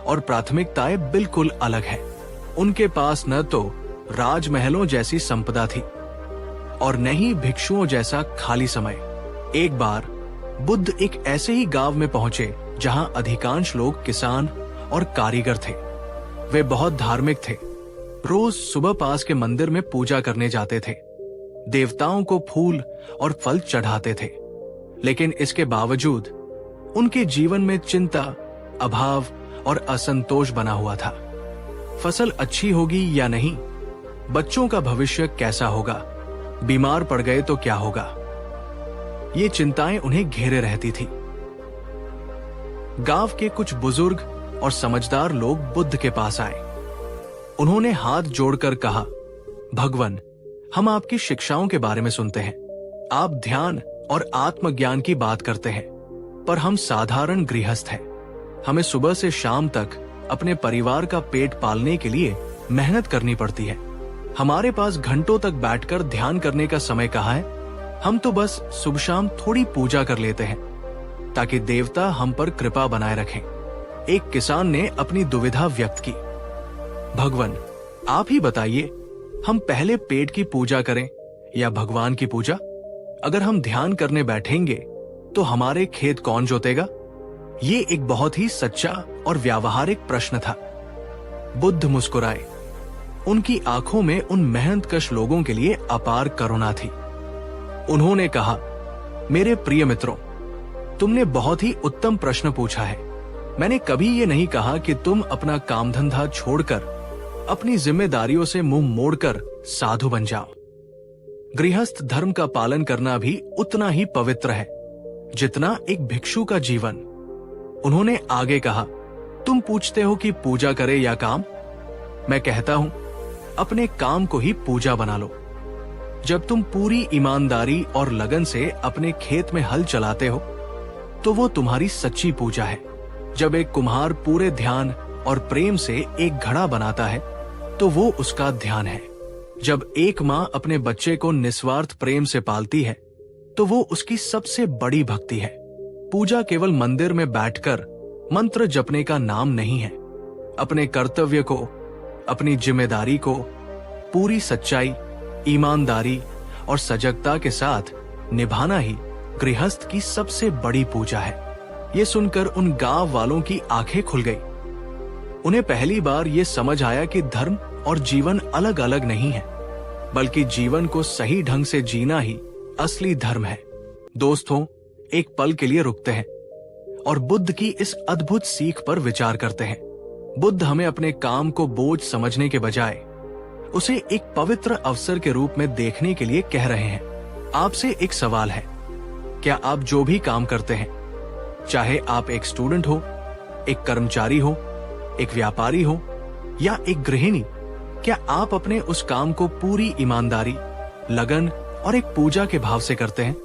और प्राथमिकताएं बिल्कुल अलग हैं। उनके पास न तो राजमहलों जैसी संपदा थी और न ही भिक्षुओं जैसा खाली समय। एक बार बुद्ध एक ऐसे ही गांव में पहुंचे जहां अधिकांश लोग किसान और कारीगर थे। वे बहुत धार्मिक थे। रोज सुबह पास के मंदिर में पूजा करने जाते थे, देवताओं को फूल और फल चढ़ाते थे। लेकिन इसके बावजूद उनके जीवन में चिंता, अभाव और असंतोष बना हुआ था। फसल अच्छी होगी या नहीं, बच्चों का भविष्य कैसा होगा, बीमार पड़ गए तो क्या होगा, ये चिंताएं उन्हें घेरे रहती थी। गांव के कुछ बुजुर्ग और समझदार लोग बुद्ध के पास आए। उन्होंने हाथ जोड़कर कहा, भगवान, हम आपकी शिक्षाओं के बारे में सुनते हैं। आप ध्यान और आत्मज्ञान की बात करते हैं, पर हम साधारण गृहस्थ हैं। हमें सुबह से शाम तक अपने परिवार का पेट पालने के लिए मेहनत करनी पड़ती है। हमारे पास घंटों तक बैठकर ध्यान करने का समय कहाँ है। हम तो बस सुबह शाम थोड़ी पूजा कर लेते हैं ताकि देवता हम पर कृपा बनाए रखें। एक किसान ने अपनी दुविधा व्यक्त की, भगवान, आप ही बताइए, हम पहले पेट की पूजा करें या भगवान की पूजा? अगर हम ध्यान करने बैठेंगे तो हमारे खेत कौन जोतेगा? ये एक बहुत ही सच्चा और व्यावहारिक प्रश्न था। बुद्ध मुस्कुराए। उनकी आंखों में उन मेहनतकश लोगों के लिए अपार करुणा थी। उन्होंने कहा, मेरे प्रिय मित्रों, तुमने बहुत ही उत्तम प्रश्न पूछा है। मैंने कभी ये नहीं कहा कि तुम अपना काम धंधा छोड़कर अपनी जिम्मेदारियों से मुंह मोड़कर साधु बन जाओ। गृहस्थ धर्म का पालन करना भी उतना ही पवित्र है जितना एक भिक्षु का जीवन। उन्होंने आगे कहा, तुम पूछते हो कि पूजा करे या काम? मैं कहता हूं, अपने काम को ही पूजा बना लो। जब तुम पूरी ईमानदारी और लगन से अपने खेत में हल चलाते हो तो वो तुम्हारी सच्ची पूजा है। जब एक कुम्हार पूरे ध्यान और प्रेम से एक घड़ा बनाता है तो वो उसका ध्यान है। जब एक माँ अपने बच्चे को निस्वार्थ प्रेम से पालती है तो वो उसकी सबसे बड़ी भक्ति है। पूजा केवल मंदिर में बैठकर मंत्र जपने का नाम नहीं है। अपने कर्तव्य को, अपनी जिम्मेदारी को पूरी सच्चाई, ईमानदारी और सजगता के साथ निभाना ही गृहस्थ की सबसे बड़ी पूजा है। ये सुनकर उन गांव वालों की आंखें खुल गई। उन्हें पहली बार ये समझ आया कि धर्म और जीवन अलग अलग नहीं है, बल्कि जीवन को सही ढंग से जीना ही असली धर्म है। दोस्तों, एक पल के लिए रुकते हैं और बुद्ध की इस अद्भुत सीख पर विचार करते हैं। बुद्ध हमें अपने काम को बोझ समझने के बजाय उसे एक पवित्र अवसर के रूप में देखने के लिए कह रहे हैं। आपसे एक सवाल है, क्या आप जो भी काम करते हैं, चाहे आप एक स्टूडेंट हो, एक कर्मचारी हो, एक व्यापारी हो या एक गृहिणी, क्या आप अपने उस काम को पूरी ईमानदारी, लगन और एक पूजा के भाव से करते हैं,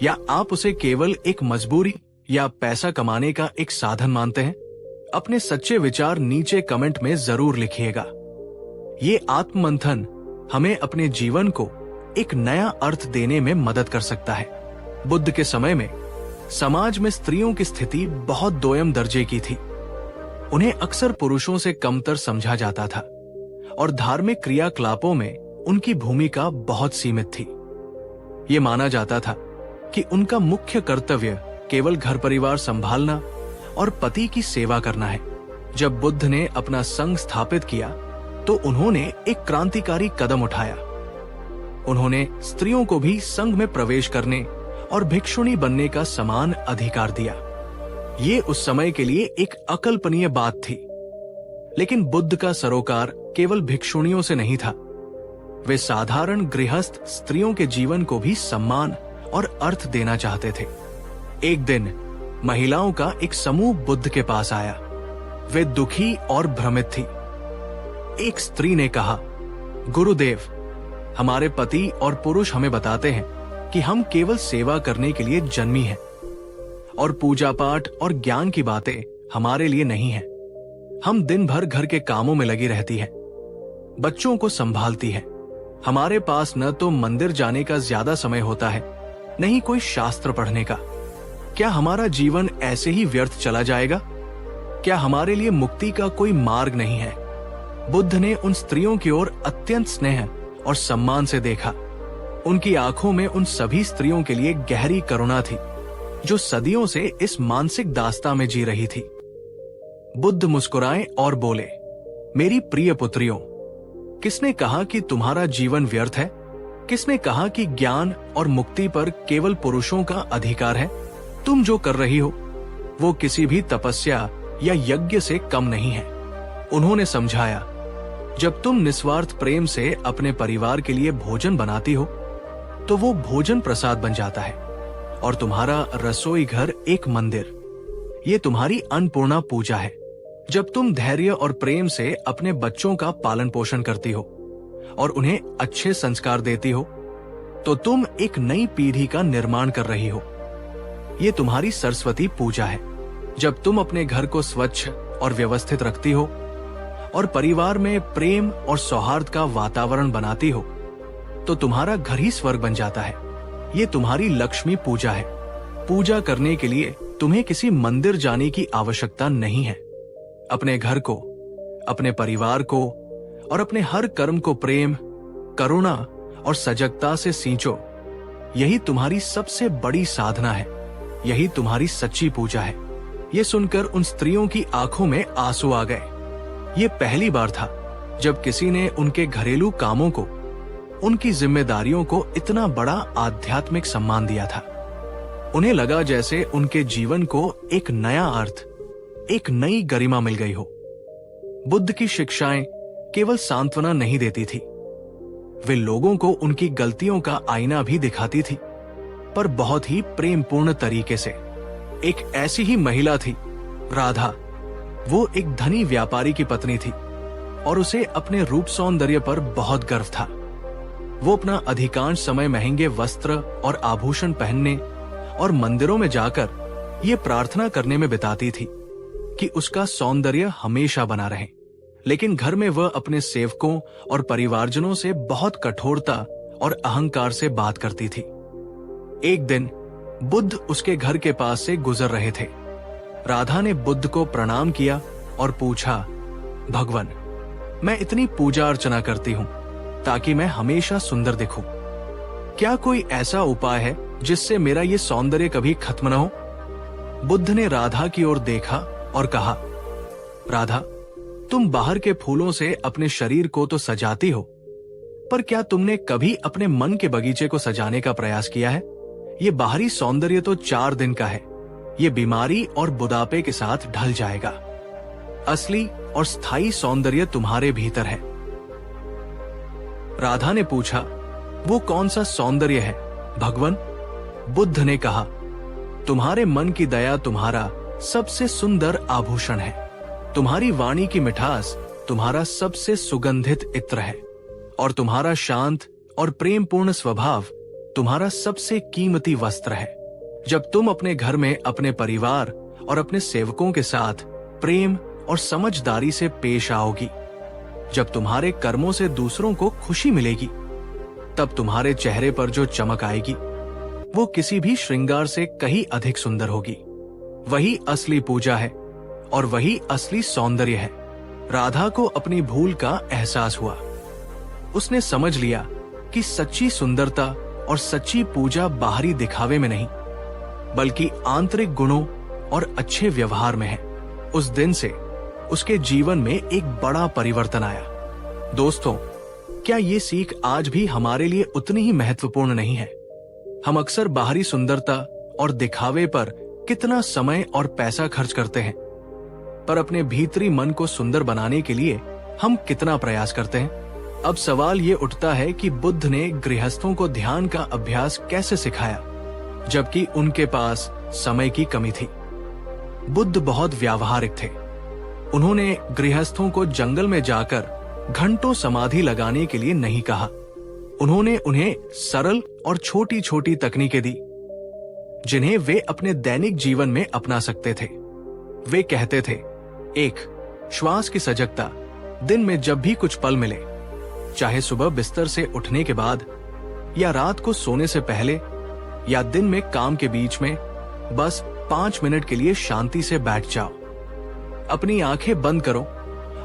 या आप उसे केवल एक मजबूरी या पैसा कमाने का एक साधन मानते हैं? अपने सच्चे विचार नीचे कमेंट में जरूर लिखिएगा। ये आत्ममंथन हमें अपने जीवन को एक नया अर्थ देने में मदद कर सकता है। बुद्ध के समय में समाज में स्त्रियों की स्थिति बहुत दोयम दर्जे की थी। उन्हें अक्सर पुरुषों से कमतर समझा जाता था और धार्मिक क्रियाकलापों में उनकी भूमिका बहुत सीमित थी। ये माना जाता था कि उनका मुख्य कर्तव्य केवल घर परिवार संभालना और पति की सेवा करना है। जब बुद्ध ने अपना संघ स्थापित किया तो उन्होंने एक क्रांतिकारी कदम उठाया। उन्होंने स्त्रियों को भी संघ में प्रवेश करने और भिक्षुणी बनने का समान अधिकार दिया। ये उस समय के लिए एक अकल्पनीय बात थी। लेकिन बुद्ध का सरोकार केवल भिक्षुणियों से नहीं था। वे साधारण गृहस्थ स्त्रियों के जीवन को भी सम्मान और अर्थ देना चाहते थे। एक दिन महिलाओं का एक समूह बुद्ध के पास आया। वे दुखी और भ्रमित थी। एक स्त्री ने कहा, गुरुदेव, हमारे पति और पुरुष हमें बताते हैं कि हम केवल सेवा करने के लिए जन्मी हैं और पूजा पाठ और ज्ञान की बातें हमारे लिए नहीं है। हम दिन भर घर के कामों में लगी रहती है, बच्चों को संभालती है। हमारे पास न तो मंदिर जाने का ज्यादा समय होता है, न ही कोई शास्त्र पढ़ने का। क्या हमारा जीवन ऐसे ही व्यर्थ चला जाएगा? क्या हमारे लिए मुक्ति का कोई मार्ग नहीं है? बुद्ध ने उन स्त्रियों की ओर अत्यंत स्नेह और सम्मान से देखा। उनकी आंखों में उन सभी स्त्रियों के लिए गहरी करुणा थी जो सदियों से इस मानसिक दास्तां में जी रही थी। बुद्ध मुस्कुराए और बोले, मेरी प्रिय पुत्रियों, किसने कहा कि तुम्हारा जीवन व्यर्थ है? किसने कहा कि ज्ञान और मुक्ति पर केवल पुरुषों का अधिकार है? तुम जो कर रही हो वो किसी भी तपस्या या यज्ञ से कम नहीं है। उन्होंने समझाया, जब तुम निस्वार्थ प्रेम से अपने परिवार के लिए भोजन बनाती हो तो वो भोजन प्रसाद बन जाता है और तुम्हारा रसोई घर एक मंदिर। ये तुम्हारी अन्नपूर्णा पूजा है। जब तुम धैर्य और प्रेम से अपने बच्चों का पालन पोषण करती हो और उन्हें अच्छे संस्कार देती हो तो तुम एक नई पीढ़ी का निर्माण कर रही हो। ये तुम्हारी सरस्वती पूजा है। जब तुम अपने घर को स्वच्छ और व्यवस्थित रखती हो और परिवार में प्रेम और सौहार्द का वातावरण बनाती हो तो तुम्हारा घर ही स्वर्ग बन जाता है। ये तुम्हारी लक्ष्मी पूजा है। पूजा करने के लिए तुम्हें किसी मंदिर जाने की आवश्यकता नहीं है। अपने घर को, अपने परिवार को और अपने हर कर्म को प्रेम, करुणा और सजगता से सींचो। यही तुम्हारी सबसे बड़ी साधना है। यही तुम्हारी सच्ची पूजा है। ये सुनकर उन स्त्रियों की आंखों में आंसू आ गए। ये पहली बार था जब किसी ने उनके घरेलू कामों को, उनकी जिम्मेदारियों को इतना बड़ा आध्यात्मिक सम्मान दिया था। उन्हें लगा जैसे उनके जीवन को एक नया अर्थ, एक नई गरिमा मिल गई हो। बुद्ध की शिक्षाएं केवल सांत्वना नहीं देती थी, वे लोगों को उनकी गलतियों का आईना भी दिखाती थी, पर बहुत ही प्रेमपूर्ण तरीके से। एक ऐसी ही महिला थी राधा। वो एक धनी व्यापारी की पत्नी थी और उसे अपने रूप सौंदर्य पर बहुत गर्व था। वो अपना अधिकांश समय महंगे वस्त्र और आभूषण पहनने और मंदिरों में जाकर ये प्रार्थना करने में बिताती थी कि उसका सौंदर्य हमेशा बना रहे। लेकिन घर में वह अपने सेवकों और परिवारजनों से बहुत कठोरता और अहंकार से बात करती थी। एक दिन बुद्ध उसके घर के पास से गुजर रहे थे। राधा ने बुद्ध को प्रणाम किया और पूछा, भगवान, मैं इतनी पूजा अर्चना करती हूँ ताकि मैं हमेशा सुंदर दिखूं। क्या कोई ऐसा उपाय है जिससे मेरा ये सौंदर्य कभी खत्म न हो? बुद्ध ने राधा की ओर देखा और कहा, राधा, तुम बाहर के फूलों से अपने शरीर को तो सजाती हो, पर क्या तुमने कभी अपने मन के बगीचे को सजाने का प्रयास किया है? ये बाहरी सौंदर्य तो 4 दिन का है, ये बीमारी और बुढ़ापे के साथ ढल जाएगा। असली और स्थायी सौंदर्य तुम्हारे भीतर है। राधा ने पूछा, वो कौन सा सौंदर्य है भगवान? बुद्ध ने कहा, तुम्हारे मन की दया तुम्हारा सबसे सुंदर आभूषण है। तुम्हारी वाणी की मिठास तुम्हारा सबसे सुगंधित इत्र है और तुम्हारा शांत और प्रेमपूर्ण स्वभाव तुम्हारा सबसे कीमती वस्त्र है। जब तुम अपने घर में अपने परिवार और अपने सेवकों के साथ प्रेम और समझदारी से पेश आओगी, जब तुम्हारे कर्मों से दूसरों को खुशी मिलेगी, तब तुम्हारे चेहरे पर जो चमक आएगी वो किसी भी श्रृंगार से कहीं अधिक सुंदर होगी। वही असली पूजा है और वही असली सौंदर्य है। राधा को अपनी भूल का एहसास हुआ। उसने समझ लिया कि सच्ची सुंदरता और सच्ची पूजा बाहरी दिखावे में नहीं, बल्कि आंतरिक गुणों और अच्छे व्यवहार में है। उस दिन से उसके जीवन में एक बड़ा परिवर्तन आया। दोस्तों, क्या ये सीख आज भी हमारे लिए उतनी ही महत्वपूर्ण नहीं है? हम अक्सर बाहरी सुंदरता और दिखावे पर कितना समय और पैसा खर्च करते हैं, पर अपने भीतरी मन को सुंदर बनाने के लिए हम कितना प्रयास करते हैं? अब सवाल ये उठता है कि बुद्ध ने गृहस्थों को ध्यान का अभ्यास कैसे सिखाया, जबकि उनके पास समय की कमी थी। बुद्ध बहुत व्यावहारिक थे। उन्होंने गृहस्थों को जंगल में जाकर घंटों समाधि लगाने के लिए नहीं कहा। उन्होंने उन्हें सरल और छोटी छोटी तकनीकें दी जिन्हें वे अपने दैनिक जीवन में अपना सकते थे। वे कहते थे, 1. श्वास की सजगता। दिन में जब भी कुछ पल मिले, चाहे सुबह बिस्तर से उठने के बाद या रात को सोने से पहले या दिन में काम के बीच में, बस 5 मिनट के लिए शांति से बैठ जाओ। अपनी आंखें बंद करो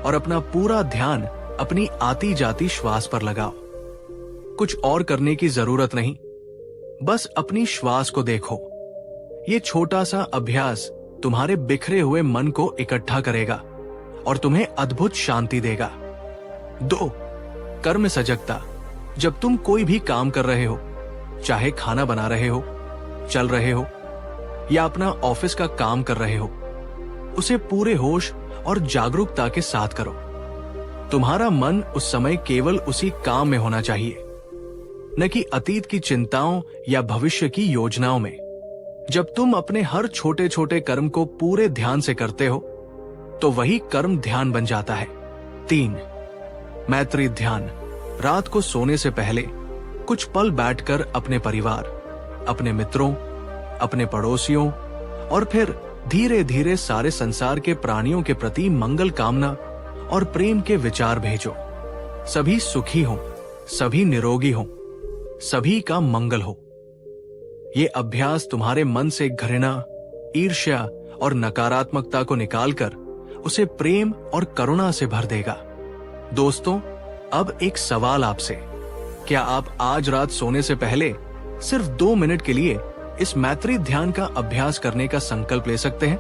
और अपना पूरा ध्यान अपनी आती जाती श्वास पर लगाओ। कुछ और करने की जरूरत नहीं, बस अपनी श्वास को देखो। ये छोटा सा अभ्यास तुम्हारे बिखरे हुए मन को इकट्ठा करेगा और तुम्हें अद्भुत शांति देगा। 2. कर्म सजगता। जब तुम कोई भी काम कर रहे हो, चाहे खाना बना रहे हो, चल रहे हो या अपना ऑफिस का काम कर रहे हो, उसे पूरे होश और जागरूकता के साथ करो। तुम्हारा मन उस समय केवल उसी काम में होना चाहिए, न कि अतीत की चिंताओं या भविष्य की योजनाओं में। जब तुम अपने हर छोटे छोटे कर्म को पूरे ध्यान से करते हो, तो वही कर्म ध्यान बन जाता है। 3. मैत्री ध्यान। रात को सोने से पहले कुछ पल बैठकर अपने परिवार, अपने मित्रों, अपने पड़ोसियों और फिर धीरे धीरे सारे संसार के प्राणियों के प्रति मंगल कामना और प्रेम के विचार भेजो। सभी सुखी हो, सभी निरोगी हो, सभी का मंगल हो। ये अभ्यास तुम्हारे मन से घृणा, ईर्ष्या और नकारात्मकता को निकालकर उसे प्रेम और करुणा से भर देगा। दोस्तों, अब एक सवाल आपसे, क्या आप आज रात सोने से पहले सिर्फ 2 मिनट के लिए इस मैत्री ध्यान का अभ्यास करने का संकल्प ले सकते हैं?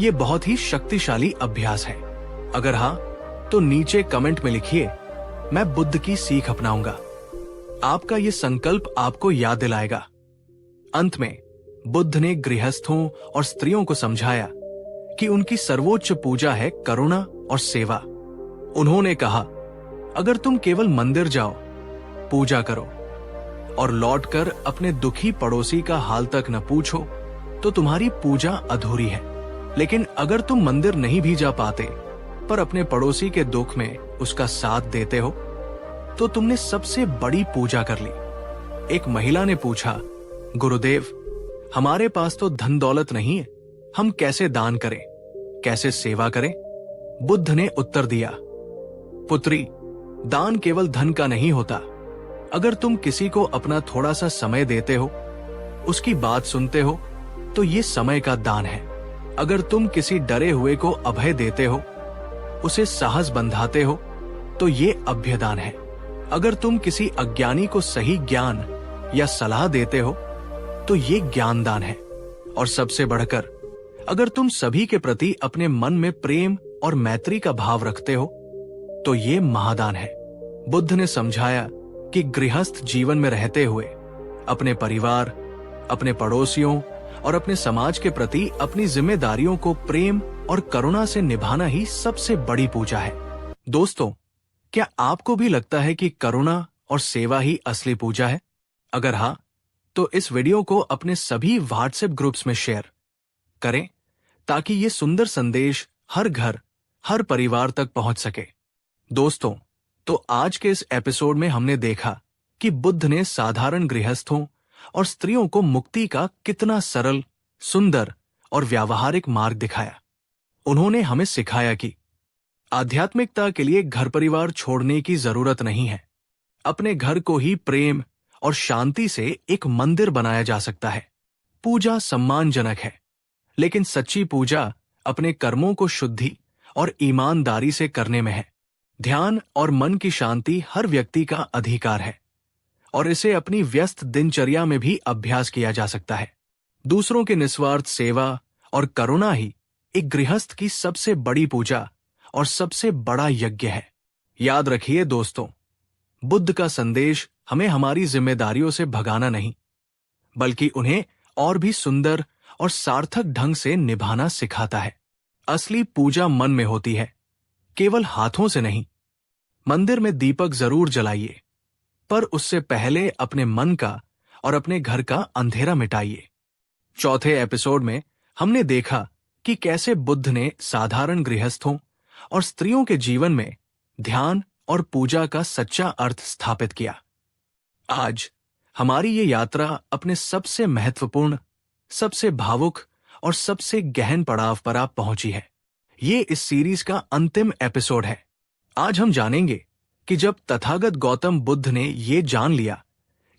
ये बहुत ही शक्तिशाली अभ्यास है। अगर हाँ, तो नीचे कमेंट में लिखिए, मैं बुद्ध की सीख अपनाऊंगा। आपका ये संकल्प आपको याद दिलाएगा। अंत में बुद्ध ने गृहस्थों और स्त्रियों को समझाया कि उनकी सर्वोच्च पूजा है करुणा और सेवा। उन्होंने कहा, अगर तुम केवल मंदिर जाओ, पूजा करो और लौटकर अपने दुखी पड़ोसी का हाल तक न पूछो, तो तुम्हारी पूजा अधूरी है। लेकिन अगर तुम मंदिर नहीं भी जा पाते, पर अपने पड़ोसी के दुख में उसका साथ देते हो, तो तुमने सबसे बड़ी पूजा कर ली। एक महिला ने पूछा, गुरुदेव, हमारे पास तो धन दौलत नहीं है, हम कैसे दान करें, कैसे सेवा करें? बुद्ध ने उत्तर दिया, पुत्री, दान केवल धन का नहीं होता। अगर तुम किसी को अपना थोड़ा सा समय देते हो, उसकी बात सुनते हो, तो ये समय का दान है। अगर तुम किसी डरे हुए को अभय देते हो, उसे साहस बंधाते हो, तो ये अभ्यदान है। अगर तुम किसी अज्ञानी को सही ज्ञान या सलाह देते हो, तो ये ज्ञानदान है। और सबसे बढ़कर, अगर तुम सभी के प्रति अपने मन में प्रेम और मैत्री का भाव रखते हो, तो ये महादान है। बुद्ध ने समझाया कि गृहस्थ जीवन में रहते हुए अपने परिवार, अपने पड़ोसियों और अपने समाज के प्रति अपनी जिम्मेदारियों को प्रेम और करुणा से निभाना ही सबसे बड़ी पूजा है। दोस्तों, क्या आपको भी लगता है कि करुणा और सेवा ही असली पूजा है? अगर हाँ, तो इस वीडियो को अपने सभी व्हाट्सएप ग्रुप्स में शेयर करें, ताकि ये सुंदर संदेश हर घर, हर परिवार तक पहुंच सके। दोस्तों, तो आज के इस एपिसोड में हमने देखा कि बुद्ध ने साधारण गृहस्थों और स्त्रियों को मुक्ति का कितना सरल, सुंदर और व्यावहारिक मार्ग दिखाया। उन्होंने हमें सिखाया कि आध्यात्मिकता के लिए घर परिवार छोड़ने की जरूरत नहीं है। अपने घर को ही प्रेम और शांति से एक मंदिर बनाया जा सकता है। पूजा सम्मानजनक है, लेकिन सच्ची पूजा अपने कर्मों को शुद्धि और ईमानदारी से करने में है। ध्यान और मन की शांति हर व्यक्ति का अधिकार है, और इसे अपनी व्यस्त दिनचर्या में भी अभ्यास किया जा सकता है। दूसरों के निस्वार्थ सेवा और करुणा ही एक गृहस्थ की सबसे बड़ी पूजा और सबसे बड़ा यज्ञ है। याद रखिए दोस्तों, बुद्ध का संदेश हमें हमारी जिम्मेदारियों से भगाना नहीं, बल्कि उन्हें और भी सुंदर और सार्थक ढंग से निभाना सिखाता है। असली पूजा मन में होती है, केवल हाथों से नहीं। मंदिर में दीपक जरूर जलाइए, पर उससे पहले अपने मन का और अपने घर का अंधेरा मिटाइए। चौथे एपिसोड में हमने देखा कि कैसे बुद्ध ने साधारण गृहस्थों और स्त्रियों के जीवन में ध्यान और पूजा का सच्चा अर्थ स्थापित किया। आज हमारी ये यात्रा अपने सबसे महत्वपूर्ण, सबसे भावुक और सबसे गहन पड़ाव पर आप पहुंची है। ये इस सीरीज का अंतिम एपिसोड है। आज हम जानेंगे कि जब तथागत गौतम बुद्ध ने ये जान लिया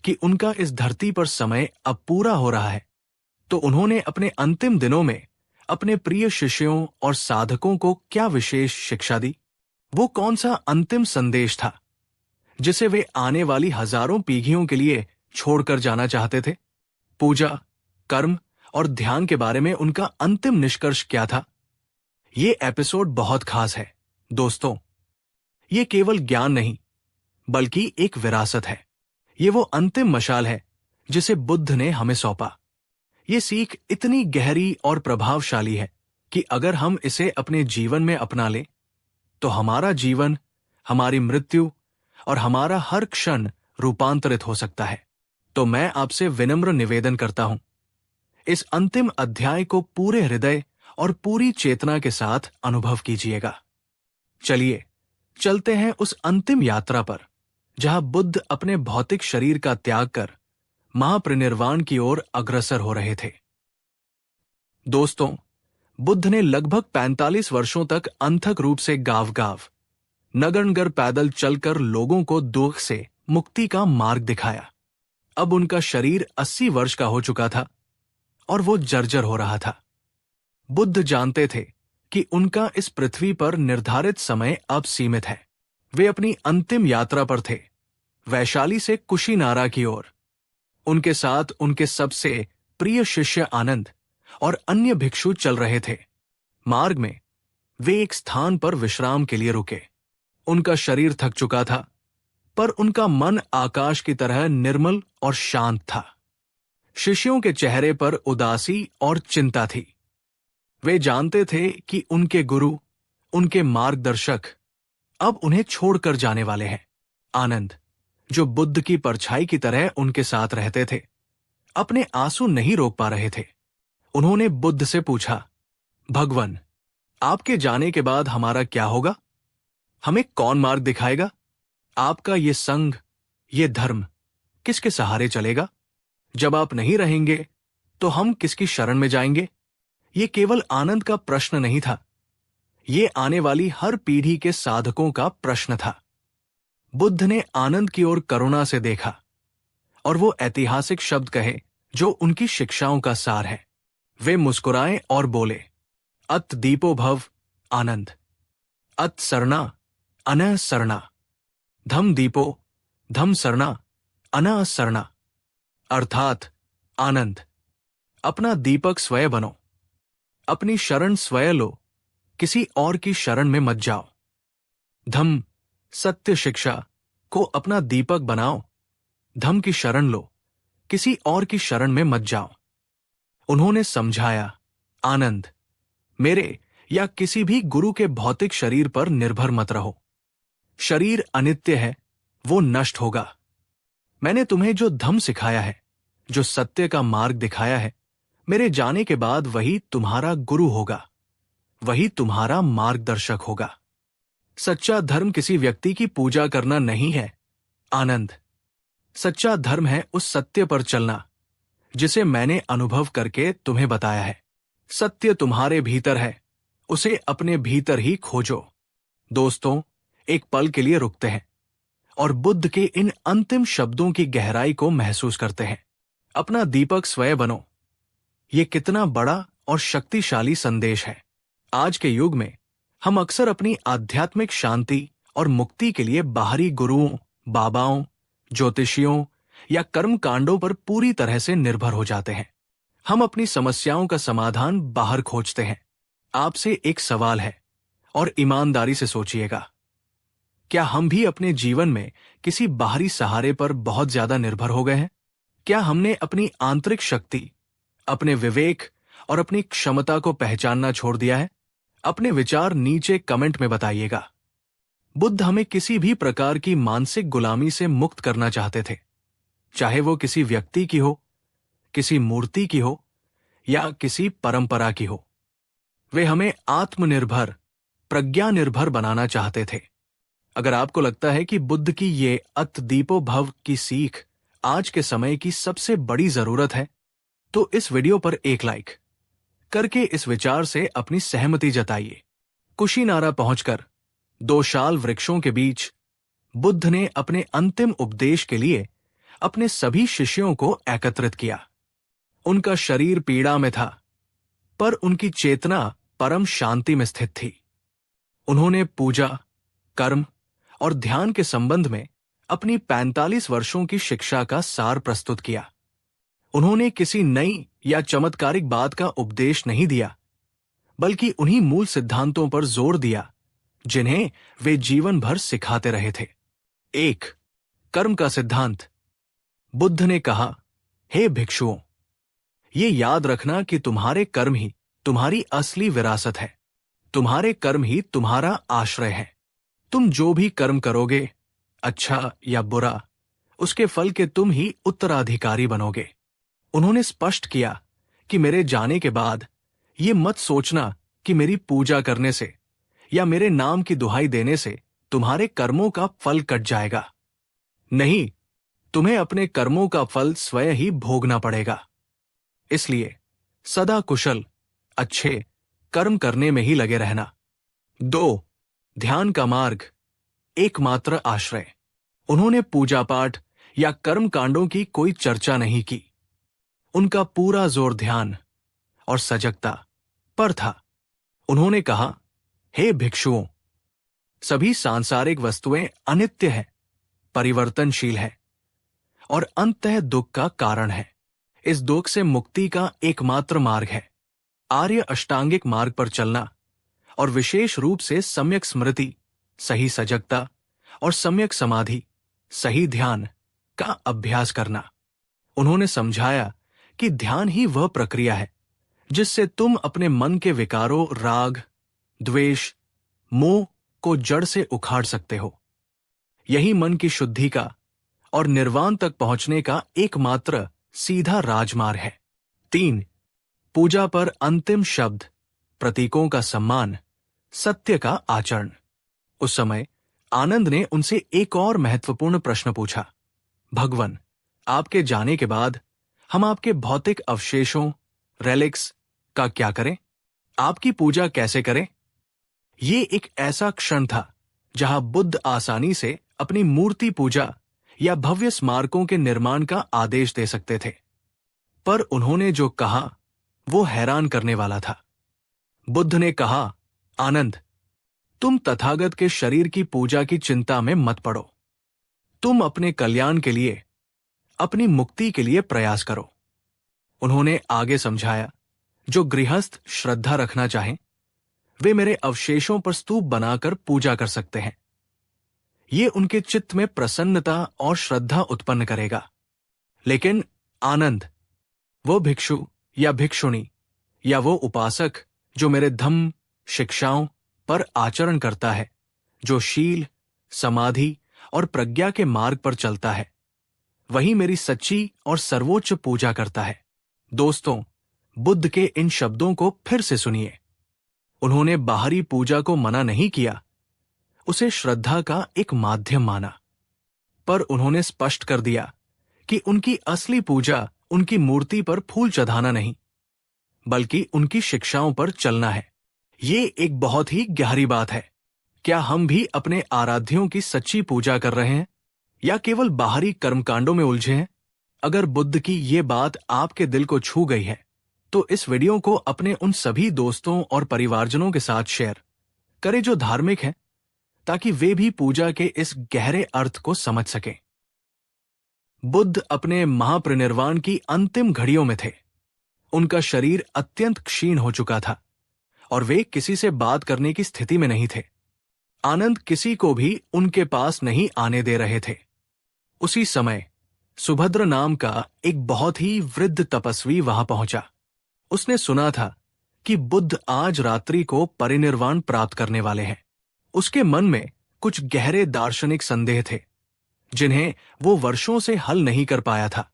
कि उनका इस धरती पर समय अब पूरा हो रहा है, तो उन्होंने अपने अंतिम दिनों में अपने प्रिय शिष्यों और साधकों को क्या विशेष शिक्षा दी। वो कौन सा अंतिम संदेश था जिसे वे आने वाली हजारों पीढ़ियों के लिए छोड़कर जाना चाहते थे? पूजा, कर्म और ध्यान के बारे में उनका अंतिम निष्कर्ष क्या था? ये एपिसोड बहुत खास है दोस्तों। ये केवल ज्ञान नहीं, बल्कि एक विरासत है। ये वो अंतिम मशाल है जिसे बुद्ध ने हमें सौंपा। ये सीख इतनी गहरी और प्रभावशाली है कि अगर हम इसे अपने जीवन में अपना लें, तो हमारा जीवन, हमारी मृत्यु और हमारा हर क्षण रूपांतरित हो सकता है। तो मैं आपसे विनम्र निवेदन करता हूं, इस अंतिम अध्याय को पूरे हृदय और पूरी चेतना के साथ अनुभव कीजिएगा। चलिए चलते हैं उस अंतिम यात्रा पर, जहां बुद्ध अपने भौतिक शरीर का त्याग कर महापरिनिर्वाण की ओर अग्रसर हो रहे थे। दोस्तों, बुद्ध ने लगभग 45 वर्षों तक अनथक रूप से गांव-गांव, नगर-नगर पैदल चलकर लोगों को दुख से मुक्ति का मार्ग दिखाया। अब उनका शरीर 80 वर्ष का हो चुका था और वो जर्जर हो रहा था। बुद्ध जानते थे कि उनका इस पृथ्वी पर निर्धारित समय अब सीमित है। वे अपनी अंतिम यात्रा पर थे, वैशाली से कुशीनारा की ओर। उनके साथ उनके सबसे प्रिय शिष्य आनंद और अन्य भिक्षु चल रहे थे। मार्ग में वे एक स्थान पर विश्राम के लिए रुके। उनका शरीर थक चुका था, पर उनका मन आकाश की तरह निर्मल और शांत था। शिष्यों के चेहरे पर उदासी और चिंता थी। वे जानते थे कि उनके गुरु, उनके मार्गदर्शक अब उन्हें छोड़कर जाने वाले हैं। आनंद, जो बुद्ध की परछाई की तरह उनके साथ रहते थे, अपने आंसू नहीं रोक पा रहे थे। उन्होंने बुद्ध से पूछा, भगवान, आपके जाने के बाद हमारा क्या होगा? हमें कौन मार्ग दिखाएगा? आपका ये संघ, ये धर्म किसके सहारे चलेगा? जब आप नहीं रहेंगे तो हम किसकी शरण में जाएंगे? ये केवल आनंद का प्रश्न नहीं था, ये आने वाली हर पीढ़ी के साधकों का प्रश्न था। बुद्ध ने आनंद की ओर करुणा से देखा और वो ऐतिहासिक शब्द कहे जो उनकी शिक्षाओं का सार है। वे मुस्कुराए और बोले, अत दीपो भव आनंद, अत सरना अनः सरना, धम दीपो धम सरना अनः सरना। अर्थात आनंद, अपना दीपक स्वयं बनो, अपनी शरण स्वयं लो, किसी और की शरण में मत जाओ। धम, सत्य शिक्षा को अपना दीपक बनाओ, धम की शरण लो, किसी और की शरण में मत जाओ। उन्होंने समझाया, आनंद, मेरे या किसी भी गुरु के भौतिक शरीर पर निर्भर मत रहो। शरीर अनित्य है, वो नष्ट होगा। मैंने तुम्हें जो धम्म सिखाया है, जो सत्य का मार्ग दिखाया है, मेरे जाने के बाद वही तुम्हारा गुरु होगा, वही तुम्हारा मार्गदर्शक होगा। सच्चा धर्म किसी व्यक्ति की पूजा करना नहीं है आनंद। सच्चा धर्म है उस सत्य पर चलना जिसे मैंने अनुभव करके तुम्हें बताया है। सत्य तुम्हारे भीतर है, उसे अपने भीतर ही खोजो। दोस्तों, एक पल के लिए रुकते हैं और बुद्ध के इन अंतिम शब्दों की गहराई को महसूस करते हैं। अपना दीपक स्वयं बनो। ये कितना बड़ा और शक्तिशाली संदेश है। आज के युग में हम अक्सर अपनी आध्यात्मिक शांति और मुक्ति के लिए बाहरी गुरुओं, बाबाओं, ज्योतिषियों या कर्म कांडों पर पूरी तरह से निर्भर हो जाते हैं। हम अपनी समस्याओं का समाधान बाहर खोजते हैं। आपसे एक सवाल है और ईमानदारी से सोचिएगा, क्या हम भी अपने जीवन में किसी बाहरी सहारे पर बहुत ज्यादा निर्भर हो गए हैं? क्या हमने अपनी आंतरिक शक्ति, अपने विवेक और अपनी क्षमता को पहचानना छोड़ दिया है? अपने विचार नीचे कमेंट में बताइएगा। बुद्ध हमें किसी भी प्रकार की मानसिक गुलामी से मुक्त करना चाहते थे, चाहे वो किसी व्यक्ति की हो, किसी मूर्ति की हो या किसी परंपरा की हो। वे हमें आत्मनिर्भर, प्रज्ञा निर्भर बनाना चाहते थे। अगर आपको लगता है कि बुद्ध की ये अत दीपो भव की सीख आज के समय की सबसे बड़ी जरूरत है, तो इस वीडियो पर एक लाइक करके इस विचार से अपनी सहमति जताइए। कुशीनारा पहुंचकर 2 शाल वृक्षों के बीच बुद्ध ने अपने अंतिम उपदेश के लिए अपने सभी शिष्यों को एकत्रित किया। उनका शरीर पीड़ा में था, पर उनकी चेतना परम शांति में स्थित थी। उन्होंने पूजा, कर्म और ध्यान के संबंध में अपनी 45 वर्षों की शिक्षा का सार प्रस्तुत किया। उन्होंने किसी नई या चमत्कारिक बात का उपदेश नहीं दिया, बल्कि उन्हीं मूल सिद्धांतों पर जोर दिया जिन्हें वे जीवन भर सिखाते रहे थे। 1. कर्म का सिद्धांत। बुद्ध ने कहा, हे भिक्षुओं, ये याद रखना कि तुम्हारे कर्म ही तुम्हारी असली विरासत है। तुम्हारे कर्म ही तुम्हारा आश्रय है। तुम जो भी कर्म करोगे, अच्छा या बुरा, उसके फल के तुम ही उत्तराधिकारी बनोगे। उन्होंने स्पष्ट किया कि मेरे जाने के बाद ये मत सोचना कि मेरी पूजा करने से या मेरे नाम की दुहाई देने से तुम्हारे कर्मों का फल कट जाएगा। नहीं, तुम्हें अपने कर्मों का फल स्वयं ही भोगना पड़ेगा। इसलिए सदा कुशल, अच्छे कर्म करने में ही लगे रहना। 2. ध्यान का मार्ग, एकमात्र आश्रय। उन्होंने पूजा पाठ या कर्म कांडों की कोई चर्चा नहीं की। उनका पूरा जोर ध्यान और सजगता पर था। उन्होंने कहा, हे भिक्षुओं, सभी सांसारिक वस्तुएं अनित्य हैं, परिवर्तनशील है और अंततः दुख का कारण है। इस दुख से मुक्ति का एकमात्र मार्ग है आर्य अष्टांगिक मार्ग पर चलना और विशेष रूप से सम्यक स्मृति, सही सजगता और सम्यक समाधि, सही ध्यान का अभ्यास करना। उन्होंने समझाया कि ध्यान ही वह प्रक्रिया है जिससे तुम अपने मन के विकारों, राग, द्वेष, मोह को जड़ से उखाड़ सकते हो। यही मन की शुद्धि का और निर्वाण तक पहुंचने का एकमात्र सीधा राजमार्ग है। 3. पूजा पर अंतिम शब्द, प्रतीकों का सम्मान, सत्य का आचरण। उस समय आनंद ने उनसे एक और महत्वपूर्ण प्रश्न पूछा। भगवान, आपके जाने के बाद हम आपके भौतिक अवशेषों, रेलिक्स का क्या करें? आपकी पूजा कैसे करें? ये एक ऐसा क्षण था जहां बुद्ध आसानी से अपनी मूर्ति पूजा या भव्य स्मारकों के निर्माण का आदेश दे सकते थे, पर उन्होंने जो कहा वो हैरान करने वाला था। बुद्ध ने कहा, आनंद, तुम तथागत के शरीर की पूजा की चिंता में मत पड़ो। तुम अपने कल्याण के लिए, अपनी मुक्ति के लिए प्रयास करो। उन्होंने आगे समझाया, जो गृहस्थ श्रद्धा रखना चाहें वे मेरे अवशेषों पर स्तूप बनाकर पूजा कर सकते हैं। ये उनके चित्त में प्रसन्नता और श्रद्धा उत्पन्न करेगा। लेकिन आनंद, वो भिक्षु या भिक्षुणी या वो उपासक जो मेरे धम्म, शिक्षाओं पर आचरण करता है, जो शील, समाधि और प्रज्ञा के मार्ग पर चलता है, वही मेरी सच्ची और सर्वोच्च पूजा करता है। दोस्तों, बुद्ध के इन शब्दों को फिर से सुनिए। उन्होंने बाहरी पूजा को मना नहीं किया, उसे श्रद्धा का एक माध्यम माना, पर उन्होंने स्पष्ट कर दिया कि उनकी असली पूजा उनकी मूर्ति पर फूल चढ़ाना नहीं, बल्कि उनकी शिक्षाओं पर चलना है। ये एक बहुत ही गहरी बात है। क्या हम भी अपने आराध्यों की सच्ची पूजा कर रहे हैं या केवल बाहरी कर्मकांडों में उलझे हैं? अगर बुद्ध की ये बात आपके दिल को छू गई है तो इस वीडियो को अपने उन सभी दोस्तों और परिवारजनों के साथ शेयर करें जो धार्मिक हैं, ताकि वे भी पूजा के इस गहरे अर्थ को समझ सकें। बुद्ध अपने महापरिनिर्वाण की अंतिम घड़ियों में थे। उनका शरीर अत्यंत क्षीण हो चुका था और वे किसी से बात करने की स्थिति में नहीं थे। आनंद किसी को भी उनके पास नहीं आने दे रहे थे। उसी समय सुभद्र नाम का एक बहुत ही वृद्ध तपस्वी वहां पहुंचा। उसने सुना था कि बुद्ध आज रात्रि को परिनिर्वाण प्राप्त करने वाले हैं। उसके मन में कुछ गहरे दार्शनिक संदेह थे जिन्हें वो वर्षों से हल नहीं कर पाया था।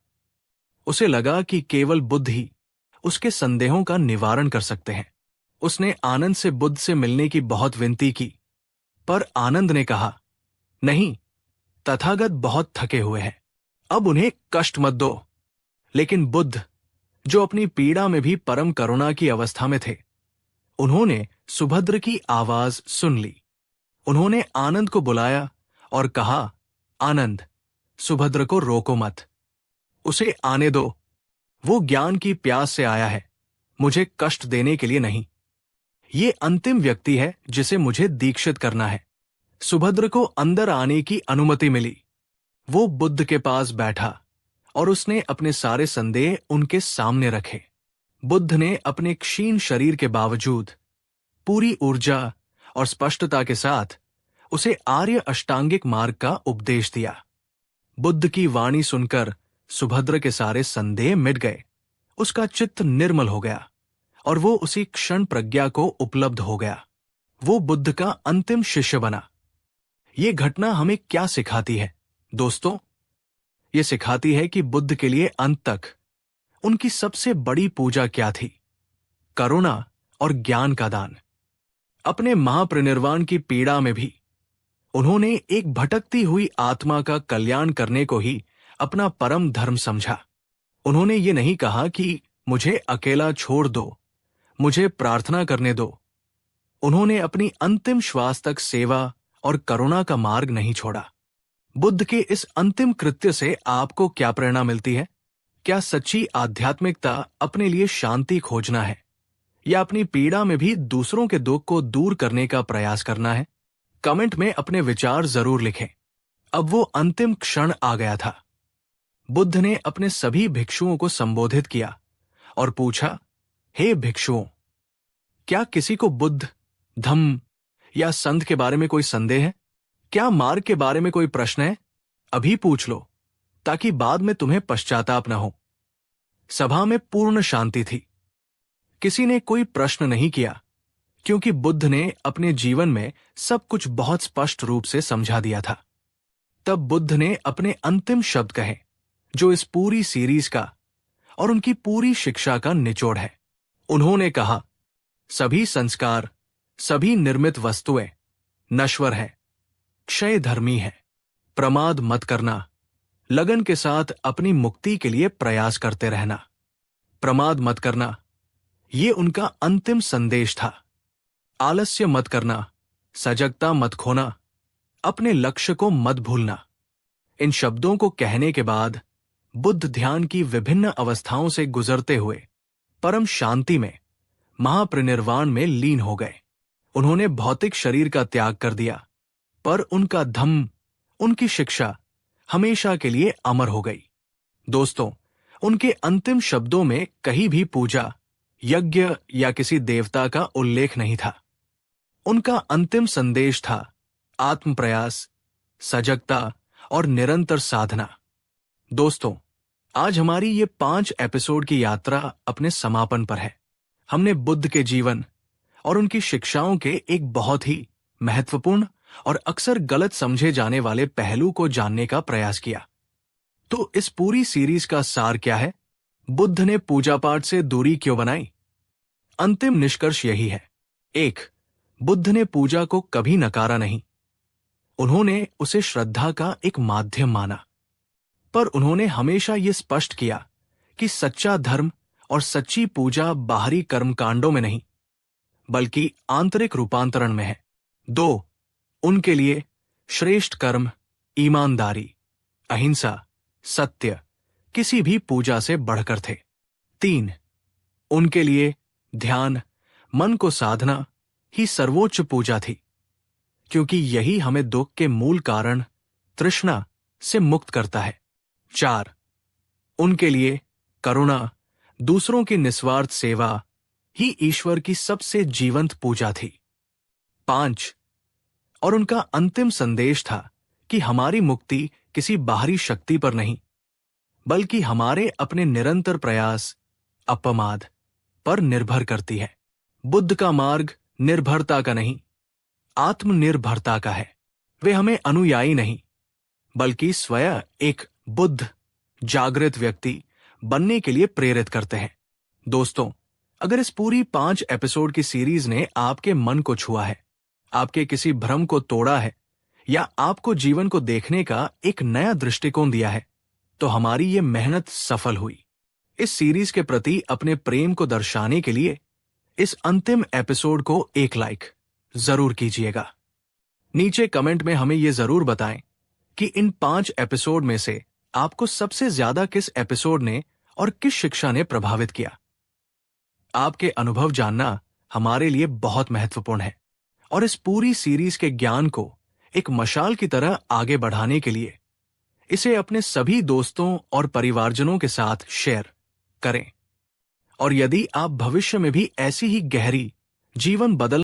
उसे लगा कि केवल बुद्ध ही उसके संदेहों का निवारण कर सकते हैं। उसने आनंद से बुद्ध से मिलने की बहुत विनती की, पर आनंद ने कहा, नहीं, तथागत बहुत थके हुए हैं, अब उन्हें कष्ट मत दो। लेकिन बुद्ध, जो अपनी पीड़ा में भी परम करुणा की अवस्था में थे, उन्होंने सुभद्र की आवाज सुन ली। उन्होंने आनंद को बुलाया और कहा, आनंद, सुभद्र को रोको मत, उसे आने दो। वो ज्ञान की प्यास से आया है, मुझे कष्ट देने के लिए नहीं। ये अंतिम व्यक्ति है जिसे मुझे दीक्षित करना है। सुभद्र को अंदर आने की अनुमति मिली। वो बुद्ध के पास बैठा और उसने अपने सारे संदेह उनके सामने रखे। बुद्ध ने अपने क्षीण शरीर के बावजूद पूरी ऊर्जा और स्पष्टता के साथ उसे आर्य अष्टांगिक मार्ग का उपदेश दिया। बुद्ध की वाणी सुनकर सुभद्र के सारे संदेह मिट गए। उसका चित्त निर्मल हो गया और वो उसी क्षण प्रज्ञा को उपलब्ध हो गया। वो बुद्ध का अंतिम शिष्य बना। ये घटना हमें क्या सिखाती है दोस्तों? ये सिखाती है कि बुद्ध के लिए अंत तक उनकी सबसे बड़ी पूजा क्या थी? करुणा और ज्ञान का दान। अपने महापरिनिर्वाण की पीड़ा में भी उन्होंने एक भटकती हुई आत्मा का कल्याण करने को ही अपना परम धर्म समझा। उन्होंने ये नहीं कहा कि मुझे अकेला छोड़ दो, मुझे प्रार्थना करने दो। उन्होंने अपनी अंतिम श्वास तक सेवा और करुणा का मार्ग नहीं छोड़ा। बुद्ध के इस अंतिम कृत्य से आपको क्या प्रेरणा मिलती है? क्या सच्ची आध्यात्मिकता अपने लिए शांति खोजना है या अपनी पीड़ा में भी दूसरों के दुख को दूर करने का प्रयास करना है? कमेंट में अपने विचार जरूर लिखें। अब वो अंतिम क्षण आ गया था। बुद्ध ने अपने सभी भिक्षुओं को संबोधित किया और पूछा, हे भिक्षुओं, क्या किसी को बुद्ध धम्म या संत के बारे में कोई संदेह है? क्या मार्ग के बारे में कोई प्रश्न है? अभी पूछ लो, ताकि बाद में तुम्हें पश्चाताप न हो। सभा में पूर्ण शांति थी। किसी ने कोई प्रश्न नहीं किया, क्योंकि बुद्ध ने अपने जीवन में सब कुछ बहुत स्पष्ट रूप से समझा दिया था। तब बुद्ध ने अपने अंतिम शब्द कहे, जो इस पूरी सीरीज का और उनकी पूरी शिक्षा का निचोड़ है। उन्होंने कहा, सभी संस्कार, सभी निर्मित वस्तुएं नश्वर हैं, क्षयधर्मी हैं। प्रमाद मत करना, लगन के साथ अपनी मुक्ति के लिए प्रयास करते रहना। प्रमाद मत करना, ये उनका अंतिम संदेश था। आलस्य मत करना, सजगता मत खोना, अपने लक्ष्य को मत भूलना। इन शब्दों को कहने के बाद बुद्ध ध्यान की विभिन्न अवस्थाओं से गुजरते हुए परम शांति में, महापरिनिर्वाण में लीन हो गए। उन्होंने भौतिक शरीर का त्याग कर दिया, पर उनका धम्म, उनकी शिक्षा हमेशा के लिए अमर हो गई। दोस्तों, उनके अंतिम शब्दों में कहीं भी पूजा, यज्ञ या किसी देवता का उल्लेख नहीं था। उनका अंतिम संदेश था आत्म प्रयास, सजगता और निरंतर साधना। दोस्तों, आज हमारी ये 5 एपिसोड की यात्रा अपने समापन पर है। हमने बुद्ध के जीवन और उनकी शिक्षाओं के एक बहुत ही महत्वपूर्ण और अक्सर गलत समझे जाने वाले पहलू को जानने का प्रयास किया। तो इस पूरी सीरीज का सार क्या है? बुद्ध ने पूजा पाठ से दूरी क्यों बनाई? अंतिम निष्कर्ष यही है। 1. बुद्ध ने पूजा को कभी नकारा नहीं। उन्होंने उसे श्रद्धा का एक माध्यम माना, पर उन्होंने हमेशा ये स्पष्ट किया कि सच्चा धर्म और सच्ची पूजा बाहरी कर्मकांडों में नहीं, बल्कि आंतरिक रूपांतरण में है। 2. उनके लिए श्रेष्ठ कर्म ईमानदारी, अहिंसा, सत्य किसी भी पूजा से बढ़कर थे। 3. उनके लिए ध्यान, मन को साधना ही सर्वोच्च पूजा थी, क्योंकि यही हमें दुख के मूल कारण तृष्णा से मुक्त करता है। 4. उनके लिए करुणा, दूसरों की निस्वार्थ सेवा ही ईश्वर की सबसे जीवंत पूजा थी। 5. और उनका अंतिम संदेश था कि हमारी मुक्ति किसी बाहरी शक्ति पर नहीं, बल्कि हमारे अपने निरंतर प्रयास, अपमाद पर निर्भर करती है। बुद्ध का मार्ग निर्भरता का नहीं, आत्मनिर्भरता का है। वे हमें अनुयायी नहीं, बल्कि स्वयं एक बुद्ध, जागृत व्यक्ति बनने के लिए प्रेरित करते हैं। दोस्तों, अगर इस पूरी 5 एपिसोड की सीरीज ने आपके मन को छुआ है, आपके किसी भ्रम को तोड़ा है, या आपको जीवन को देखने का एक नया दृष्टिकोण दिया है, तो हमारी ये मेहनत सफल हुई। इस सीरीज के प्रति अपने प्रेम को दर्शाने के लिए इस अंतिम एपिसोड को एक लाइक जरूर कीजिएगा। नीचे कमेंट में हमें यह जरूर बताएं कि इन 5 एपिसोड में से आपको सबसे ज्यादा किस एपिसोड ने और किस शिक्षा ने प्रभावित किया। आपके अनुभव जानना हमारे लिए बहुत महत्वपूर्ण है, और इस पूरी सीरीज के ज्ञान को एक मशाल की तरह आगे बढ़ाने के लिए इसे अपने सभी दोस्तों और परिवारजनों के साथ शेयर करें। और यदि आप भविष्य में भी ऐसी ही गहरी जीवन बदल